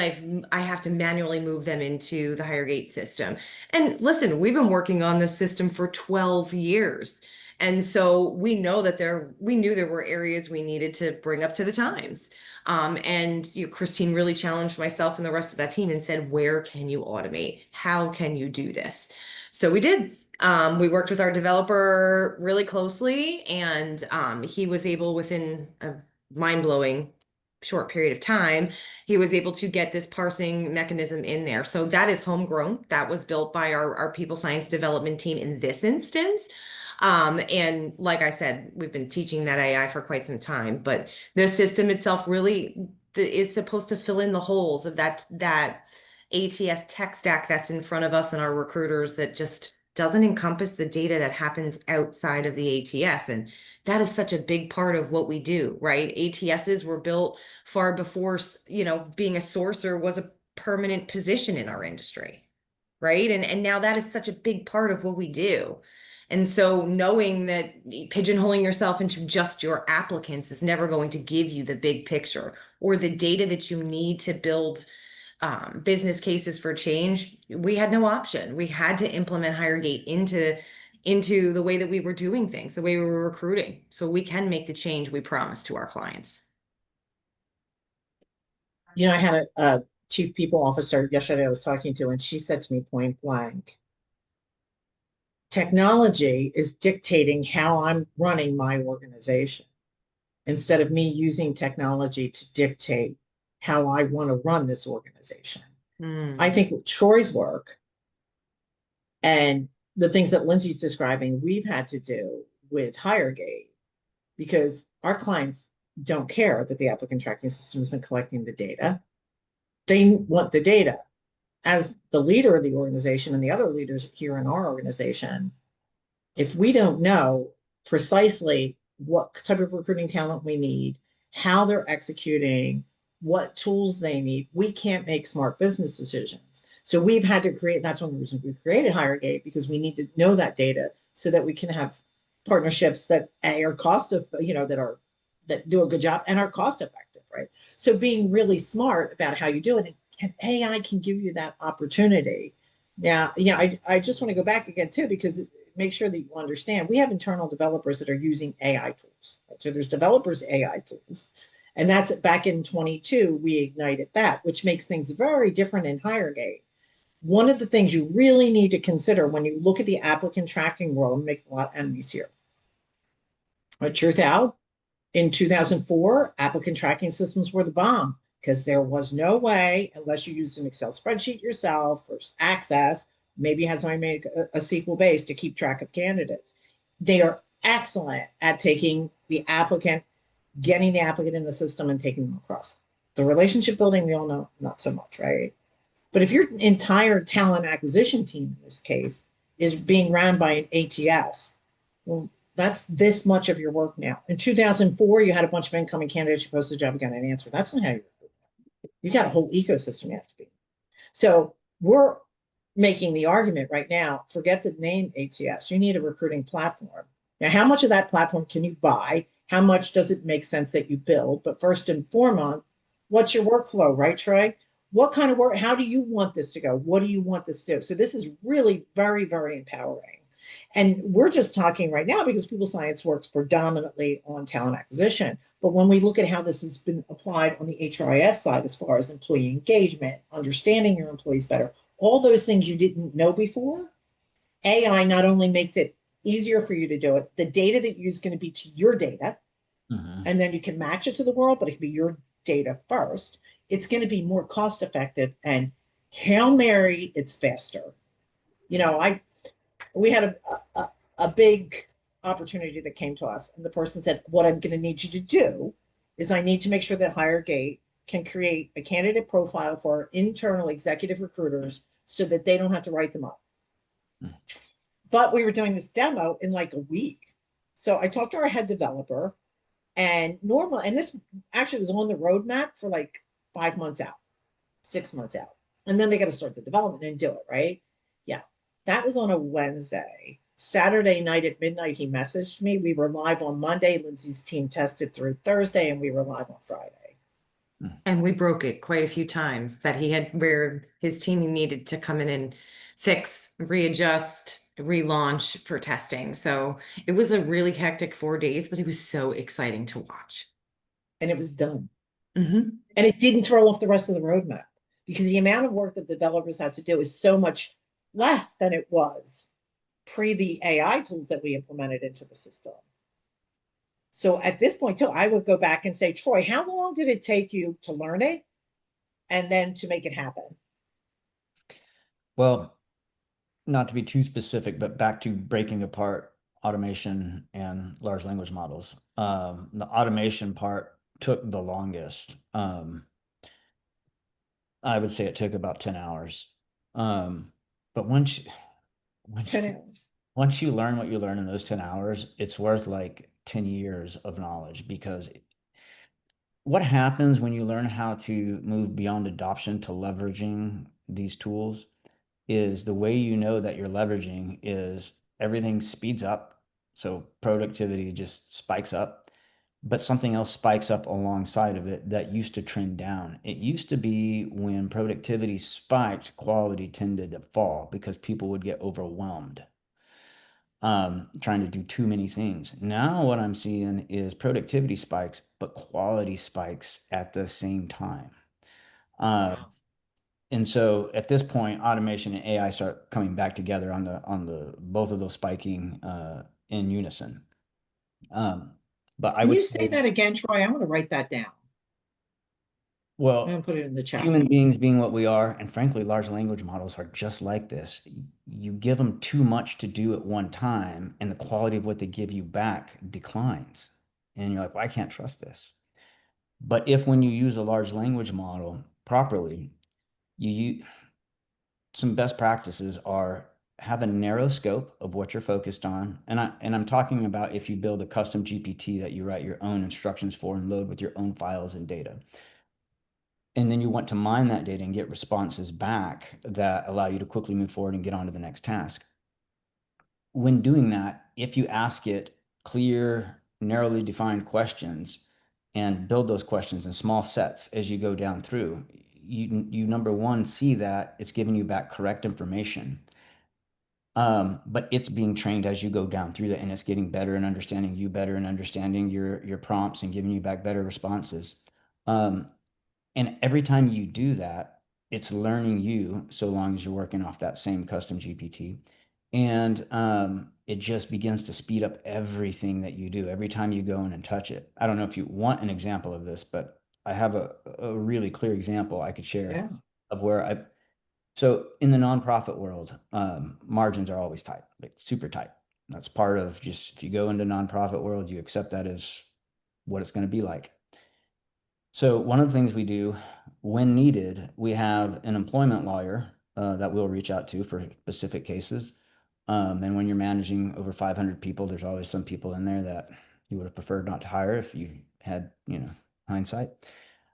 C: I have to manually move them into the HireGate system. And listen, we've been working on this system for 12 years. And so we know that we knew there were areas we needed to bring up to the times. And Christine really challenged myself and the rest of that team and said, where can you automate? How can you do this? So we did. We worked with our developer really closely, and he was able, within a mind-blowing short period of time, he was able to get this parsing mechanism in there. So that is homegrown. That was built by our people science development team in this instance. And like I said, we've been teaching that AI for quite some time, but the system itself really is supposed to fill in the holes of that ATS tech stack that's in front of us and our recruiters that just doesn't encompass the data that happens outside of the ATS. And that is such a big part of what we do, right? ATSs were built far before, being a sourcer was a permanent position in our industry, right? And now that is such a big part of what we do. And so knowing that pigeonholing yourself into just your applicants is never going to give you the big picture or the data that you need to build business cases for change, we had no option. We had to implement HireGate into the way that we were doing things, the way we were recruiting, so we can make the change we promised to our clients.
D: I had a chief people officer yesterday I was talking to, and she said to me point blank, technology is dictating how I'm running my organization instead of me using technology to dictate how I want to run this organization. I think with Troy's work and the things that Lindsay's describing, we've had to do with HireGate, because our clients don't care that the applicant tracking system isn't collecting the data. They want the data. As the leader of the organization and the other leaders here in our organization, if we don't know precisely what type of recruiting talent we need, how they're executing, what tools they need, we can't make smart business decisions. So we've had to create, that's one of the reasons we created HireGate, because we need to know that data so that we can have partnerships that are that do a good job and are cost effective, right? So being really smart about how you do it, and AI can give you that opportunity. Now, I just want to go back again too, because make sure that you understand, we have internal developers that are using AI tools. Right? So there's developers AI tools. And that's back in 22, we ignited that, which makes things very different in HireGate. One of the things you really need to consider when you look at the applicant tracking world, and make a lot of enemies here. But truth out, in 2004, applicant tracking systems were the bomb, because there was no way, unless you used an Excel spreadsheet yourself or Access Maybe have somebody make a SQL base to keep track of candidates. They are excellent at taking the applicant, getting the applicant in the system and taking them across. The relationship building, we all know, not so much, right? But if your entire talent acquisition team in this case is being ran by an ATS, well, that's this much of your work now. In 2004, you had a bunch of incoming candidates, you posted a job, got an answer. That's not how you got a whole ecosystem you have to be. So we're making the argument right now, forget the name ATS, you need a recruiting platform. Now, how much of that platform can you buy? How much does it make sense that you build? But first and foremost, what's your workflow, right, Troy? What kind of work, how do you want this to go? What do you want this to do? So this is really very, very empowering. And we're just talking right now because people science works predominantly on talent acquisition. But when we look at how this has been applied on the HRIS side, as far as employee engagement, understanding your employees better, all those things you didn't know before, AI not only makes it easier for you to do it, the data that you use is going to be to your data, and then you can match it to the world, but it can be your data first. It's going to be more cost effective, and Hail Mary, it's faster. You know, we had a big opportunity that came to us, and the person said, what I'm going to need you to do is I need to make sure that HireGate can create a candidate profile for our internal executive recruiters so that they don't have to write them up. But we were doing this demo in like a week. So I talked to our head developer, and this actually was on the roadmap for like 5 months out, 6 months out. And then they got to start the development and do it, right? Yeah. That was on a Wednesday. Saturday night at midnight, he messaged me. We were live on Monday. Lindsay's team tested through Thursday, and we were live on Friday.
C: And we broke it quite a few times that he had where his team needed to come in and fix, readjust, relaunch for testing. So it was a really hectic 4 days, but it was so exciting to watch.
D: And it was done. And it didn't throw off the rest of the roadmap because the amount of work that developers have to do is so much less than it was pre the AI tools that we implemented into the system. So at this point, too, I would go back and say, Troy, how long did it take you to learn it and then to make it happen?
B: Well, not to be too specific, but back to breaking apart automation and large language models. The automation part took the longest. I would say it took about 10 hours. But once you learn what you learn in those 10 hours, it's worth like 10 years of knowledge, because what happens when you learn how to move beyond adoption to leveraging these tools is the way you know that you're leveraging is everything speeds up. So productivity just spikes up, but something else spikes up alongside of it that used to trend down. It used to be when productivity spiked, quality tended to fall because people would get overwhelmed trying to do too many things. Now what I'm seeing is productivity spikes, but quality spikes at the same time. And so at this point, automation and AI start coming back together on the both of those spiking in unison. But I
D: Can
B: would
D: you say that again, Troy? I want to write that down. I'm
B: well,
D: going to put it in the chat.
B: human beings being what we are, and frankly, large language models are just like this. You give them too much to do at one time, and the quality of what they give you back declines. And you're like, well, I can't trust this. But if when you use a large language model properly, some best practices are have a narrow scope of what you're focused on. And I'm talking about if you build a custom GPT that you write your own instructions for and load with your own files and data. And then you want to mine that data and get responses back that allow you to quickly move forward and get on to the next task. When doing that, if you ask it clear, narrowly defined questions and build those questions in small sets as you go down through, you number one, see that it's giving you back correct information. But it's being trained as you go down through that, and it's getting better and understanding you better and understanding your prompts and giving you back better responses. And every time you do that, it's learning you, so long as you're working off that same custom GPT. And it just begins to speed up everything that you do every time you go in and touch it. I don't know if you want an example of this, but I have a really clear example I could share of where So in the nonprofit world, margins are always tight, like super tight. That's part of just, if you go into nonprofit world, you accept that as what it's going to be like. So one of the things we do when needed, we have an employment lawyer that we'll reach out to for specific cases. And when you're managing over 500 people, there's always some people in there that you would have preferred not to hire if you had, hindsight.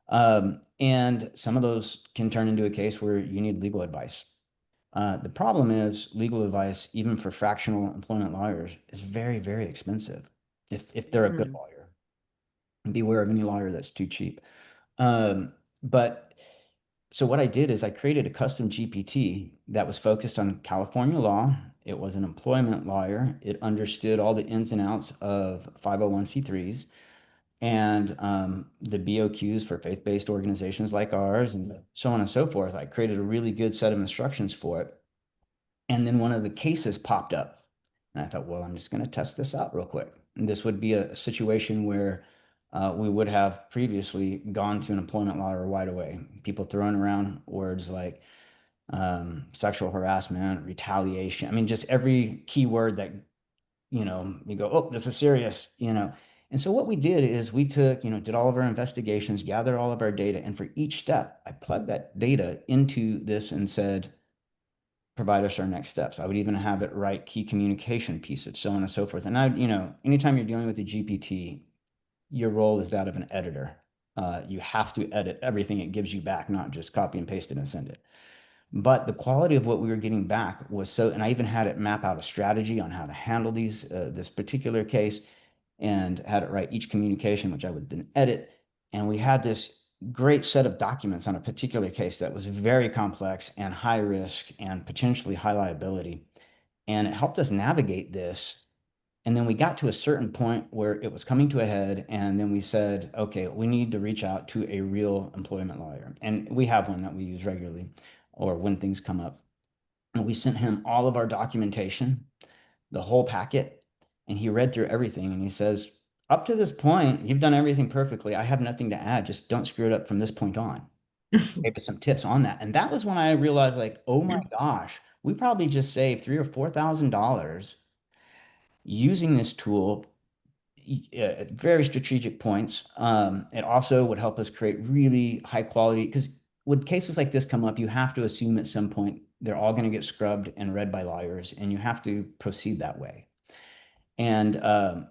B: And some of those can turn into a case where you need legal advice. The problem is legal advice, even for fractional employment lawyers, is very, very expensive if they're a good lawyer. Beware of any lawyer that's too cheap. But so what I did is I created a custom GPT that was focused on California law. It was an employment lawyer. It understood all the ins and outs of 501c3s and the BOQs for faith-based organizations like ours and so on and so forth. I created a really good set of instructions for it. And then one of the cases popped up. And I thought, well, I'm just going to test this out real quick. And this would be a situation where we would have previously gone to an employment lawyer right away. People throwing around words like sexual harassment, retaliation. I mean, just every keyword that, you go, oh, this is serious. And so what we did is we took, did all of our investigations, gathered all of our data. And for each step, I plugged that data into this and said, provide us our next steps. I would even have it write key communication pieces, so on and so forth. And anytime you're dealing with a GPT, your role is that of an editor. You have to edit everything it gives you back, not just copy and paste it and send it. But the quality of what we were getting back was so, and I even had it map out a strategy on how to handle this particular case and had it write each communication, which I would then edit. And we had this great set of documents on a particular case that was very complex and high risk and potentially high liability. And it helped us navigate this. And then we got to a certain point where it was coming to a head. And then we said, okay, we need to reach out to a real employment lawyer. And we have one that we use regularly or when things come up. And we sent him all of our documentation, the whole packet, and he read through everything and he says, up to this point, you've done everything perfectly. I have nothing to add. Just don't screw it up from this point on. Gave us some tips on that. And that was when I realized, like, oh my gosh, we probably just saved $3,000 or $4,000 using this tool at very strategic points. It also would help us create really high quality, because when cases like this come up, you have to assume at some point they're all going to get scrubbed and read by lawyers, and you have to proceed that way. And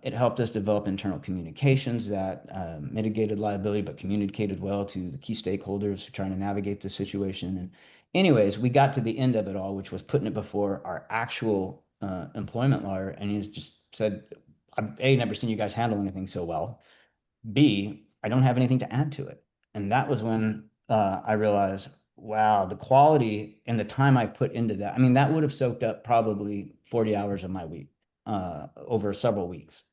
B: it helped us develop internal communications that mitigated liability, but communicated well to the key stakeholders trying to navigate the situation. And anyways, we got to the end of it all, which was putting it before our actual employment lawyer. And he just said, I've never seen you guys handle anything so well. B, I don't have anything to add to it. And that was when I realized, wow, the quality and the time I put into that. I mean, that would have soaked up probably 40 hours of my week over several weeks,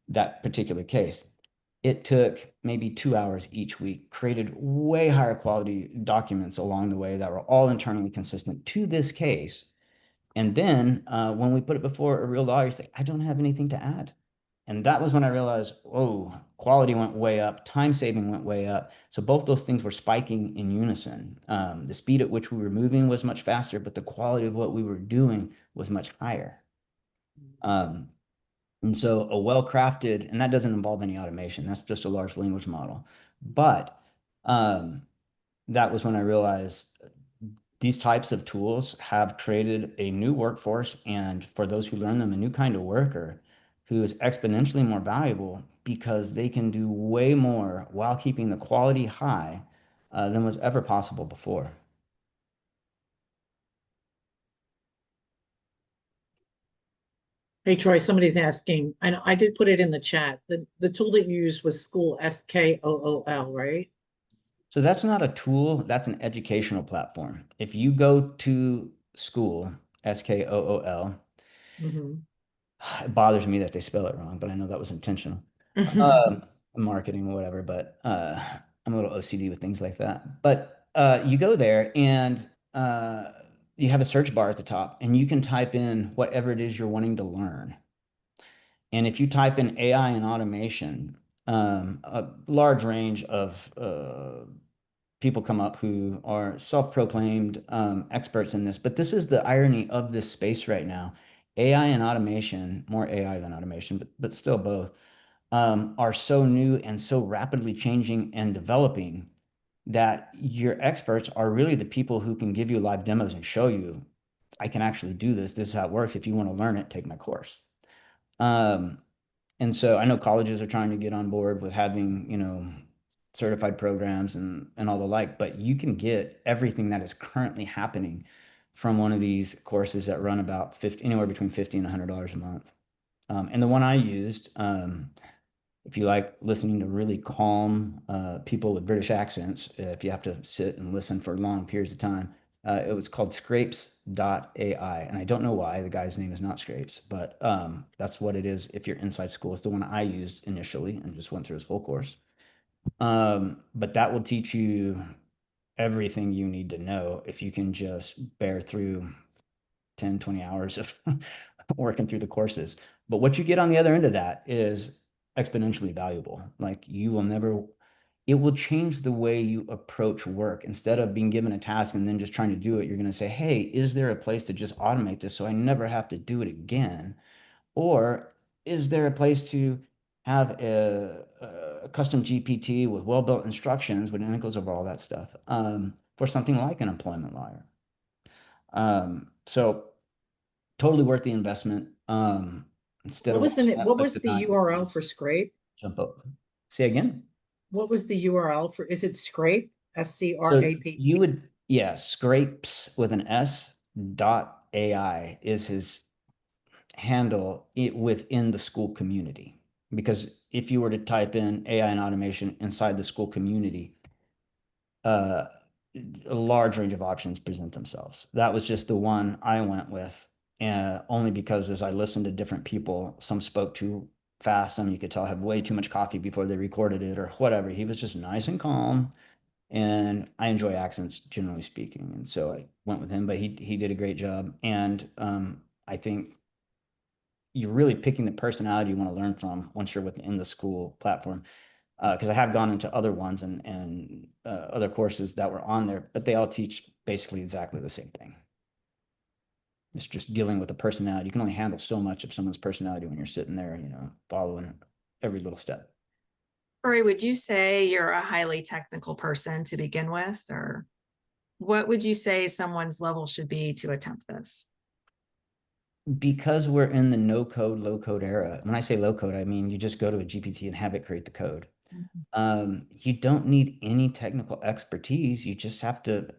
B: that particular case. It took maybe 2 hours each week, created way higher quality documents along the way that were all internally consistent to this case. And then when we put it before a real lawyer, you say, I don't have anything to add. And that was when I realized, oh, quality went way up, time saving went way up. So both those things were spiking in unison. The speed at which we were moving was much faster, but the quality of what we were doing was much higher. And so a well-crafted, and that doesn't involve any automation, that's just a large language model. But that was when I realized these types of tools have created a new workforce, and for those who learn them, a new kind of worker who is exponentially more valuable because they can do way more while keeping the quality high than was ever possible before.
D: Hey, Troy, somebody's asking, and I did put it in the chat. The tool that you used was School, SKOOL, right?
B: So that's not a tool, that's an educational platform. If you go to school, SKOOL,
D: Mhm.
B: it bothers me that they spell it wrong, but I know that was intentional. Marketing or whatever, but I'm a little OCD with things like that. But you go there and you have a search bar at the top, and you can type in whatever it is you're wanting to learn. And if you type in AI and automation, a large range of people come up who are self-proclaimed experts in this, but this is the irony of this space right now. AI and automation, more AI than automation, but still both, are so new and so rapidly changing and developing that your experts are really the people who can give you live demos and show you, I can actually do this. This is how it works. If you want to learn it, take my course. And so I know colleges are trying to get on board with having, certified programs and all the like, but you can get everything that is currently happening from one of these courses that run about anywhere between $50 and $100 a month. And the one I used, if you like listening to really calm people with British accents, if you have to sit and listen for long periods of time, it was called Scrapes.ai. And I don't know why the guy's name is not Scrapes, but that's what it is if you're inside school. It's the one I used initially and just went through his whole course. But that will teach you everything you need to know if you can just bear through 10, 20 hours of working through the courses. But what you get on the other end of that is exponentially valuable. Like it will change the way you approach work. Instead of being given a task and then just trying to do it, you're going to say, hey, is there a place to just automate this so I never have to do it again? Or is there a place to have a custom GPT with well-built instructions, when it goes over all that stuff, for something like an employment lawyer? So totally worth the investment. Instead
D: What
B: of
D: was the
B: watching
D: what was
B: Netflix
D: the
B: at night,
D: URL for Scrape?
B: jump up. Say again.
D: What was the URL for? Is it Scrape?
B: So
D: SCRAP?
B: you would, yeah, Scrapes with an S dot AI is his handle within the school community. Because if you were to type in AI and automation inside the school community, a large range of options present themselves. That was just the one I went with, and only because as I listened to different people, some spoke too fast, some you could tell had way too much coffee before they recorded it or whatever. He was just nice and calm, and I enjoy accents generally speaking, and so I went with him. But he did a great job, and I think you're really picking the personality you want to learn from once you're within the school platform. Because I have gone into other ones and other courses that were on there, but they all teach basically exactly the same thing. It's just dealing with the personality. You can only handle so much of someone's personality when you're sitting there, following every little step.
A: Troy, would you say you're a highly technical person to begin with, or what would you say someone's level should be to attempt this?
B: Because we're in the no code, low code era. When I say low code, I mean you just go to a GPT and have it create the code. You don't need any technical expertise. You just have to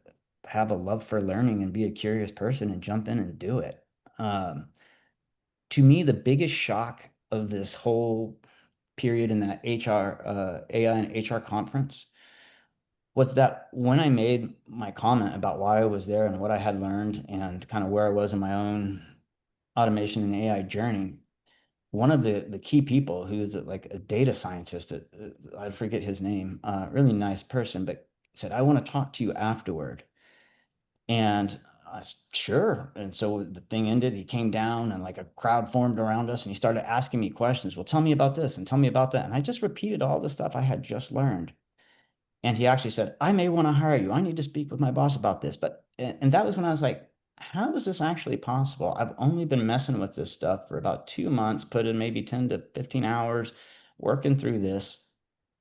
B: have a love for learning and be a curious person and jump in and do it. To me, the biggest shock of this whole period in that AI and HR conference was that when I made my comment about why I was there and what I had learned and kind of where I was in my own automation and AI journey, one of the key people who's like a data scientist, I forget his name, really nice person, but said, I want to talk to you afterward. And I said, sure. And so the thing ended. He came down and like a crowd formed around us and he started asking me questions. Well, tell me about this and tell me about that. And I just repeated all the stuff I had just learned. And he actually said, I may want to hire you. I need to speak with my boss about this. And that was when I was like, how is this actually possible? I've only been messing with this stuff for about 2 months, put in maybe 10 to 15 hours working through this.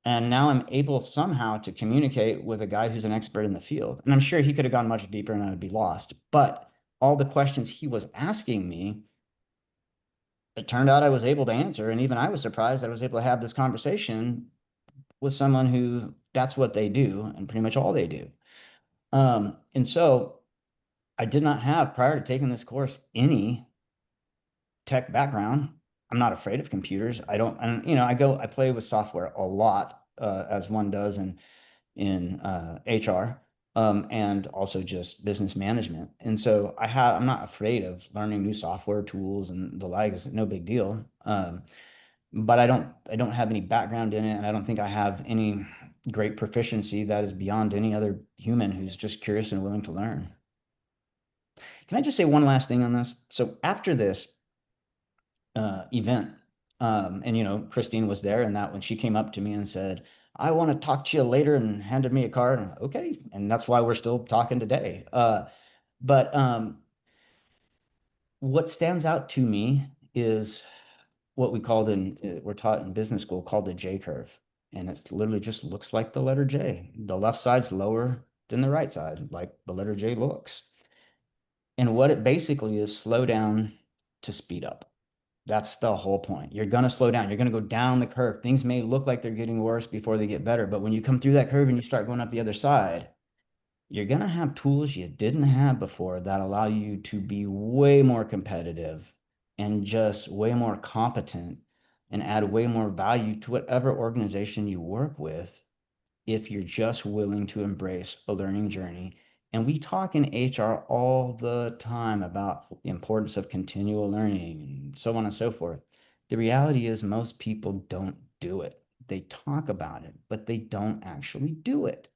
B: And now I'm able somehow to communicate with a guy who's an expert in the field. And I'm sure he could have gone much deeper and I would be lost. But all the questions he was asking me, it turned out I was able to answer. And even I was surprised that I was able to have this conversation with someone who that's what they do and pretty much all they do. And so I did not have, prior to taking this course, any tech background. I'm not afraid of computers. I don't, and I play with software a lot, as one does in HR, and also just business management. And so I'm not afraid of learning new software tools and the like. It's no big deal. But I don't have any background in it, and I don't think I have any great proficiency that is beyond any other human who's just curious and willing to learn. Can I just say one last thing on this? So after this event, and Christine was there, and that when she came up to me and said, I want to talk to you later, and handed me a card. And, okay. And that's why we're still talking today. But what stands out to me is what we're taught in business school called the J curve. And it literally just looks like the letter J. The left side's lower than the right side, like the letter J looks. And what it basically is, slow down to speed up. That's the whole point. You're going to slow down. You're going to go down the curve. Things may look like they're getting worse before they get better. But when you come through that curve and you start going up the other side, you're going to have tools you didn't have before that allow you to be way more competitive and just way more competent and add way more value to whatever organization you work with if you're just willing to embrace a learning journey. And we talk in HR all the time about the importance of continual learning and so on and so forth. The reality is most people don't do it. They talk about it, but they don't actually do it.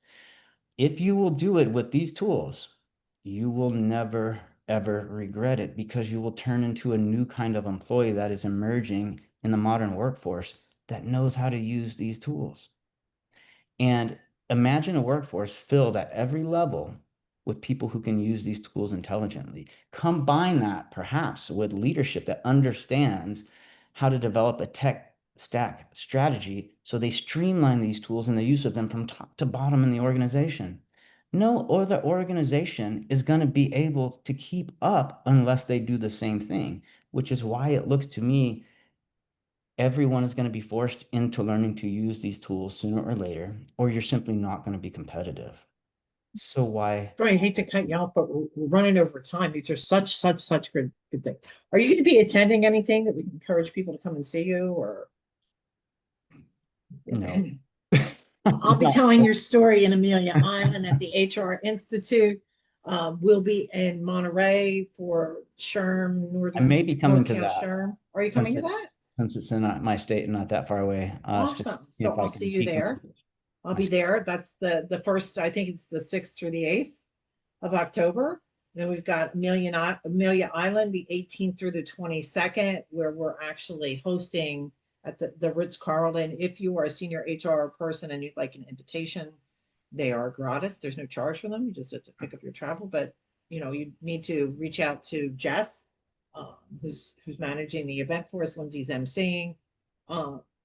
B: If you will do it with these tools, you will never, ever regret it, because you will turn into a new kind of employee that is emerging in the modern workforce that knows how to use these tools. And imagine a workforce filled at every level with people who can use these tools intelligently. Combine that perhaps with leadership that understands how to develop a tech stack strategy so they streamline these tools and the use of them from top to bottom in the organization. No other organization is going to be able to keep up unless they do the same thing, which is why it looks to me everyone is going to be forced into learning to use these tools sooner or later, or you're simply not going to be competitive. So why?
D: Troy, I hate to cut you off, but we're running over time. These are such good things. Are you going to be attending anything that we can encourage people to come and see you, or?
B: No.
D: I'll be telling your story in Amelia Island at the HR Institute. We'll be in Monterey for SHRM,
B: I
D: Northern
B: may be coming to
D: NorCal
B: that.
D: SHRM. Are you coming to that?
B: Since it's in my state and not that far away.
D: Awesome. So I'll see you there. I'll be there. That's the first, I think it's the 6th through the 8th of October. Then we've got Amelia Island, the 18th through the 22nd, where we're actually hosting at the Ritz-Carlton. If you are a senior HR person and you'd like an invitation, they are gratis. There's no charge for them. You just have to pick up your travel. But you need to reach out to Jess, who's managing the event for us. Lindsay's emceeing.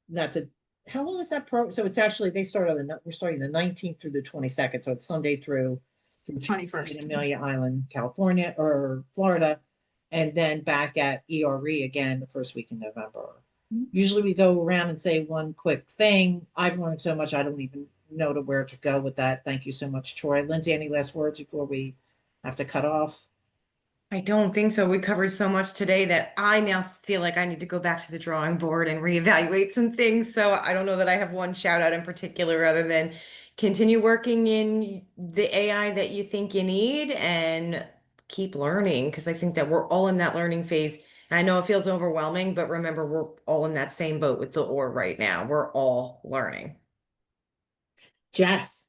D: That's a How long is that program? So it's actually we're starting the 19th through the 22nd. So it's Sunday through
A: 21st.
D: in Amelia Island, California or Florida, and then back at ERE again the first week in November. Usually we go around and say one quick thing. I've learned so much, I don't even know where to go with that. Thank you so much, Troy. Lindsay, any last words before we have to cut off?
C: I don't think so. We covered so much today that I now feel like I need to go back to the drawing board and reevaluate some things. So I don't know that I have one shout out in particular other than continue working in the AI that you think you need and keep learning, because I think that we're all in that learning phase. And I know it feels overwhelming, but remember, we're all in that same boat with the oar right now. We're all learning.
D: Jess.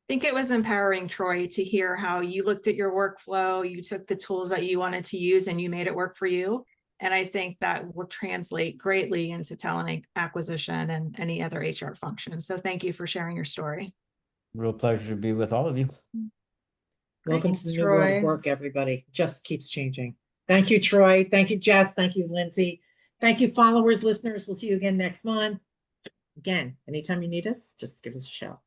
A: I think it was empowering, Troy, to hear how you looked at your workflow, you took the tools that you wanted to use and you made it work for you. And I think that will translate greatly into talent acquisition and any other HR function. So thank you for sharing your story.
B: Real pleasure to be with all of you.
D: Welcome
C: Thanks,
D: to the new world
C: Troy.
D: of work, everybody. Just keeps changing. Thank you, Troy. Thank you, Jess. Thank you, Lindsay. Thank you, followers, listeners. We'll see you again next month. Again, anytime you need us, just give us a shout.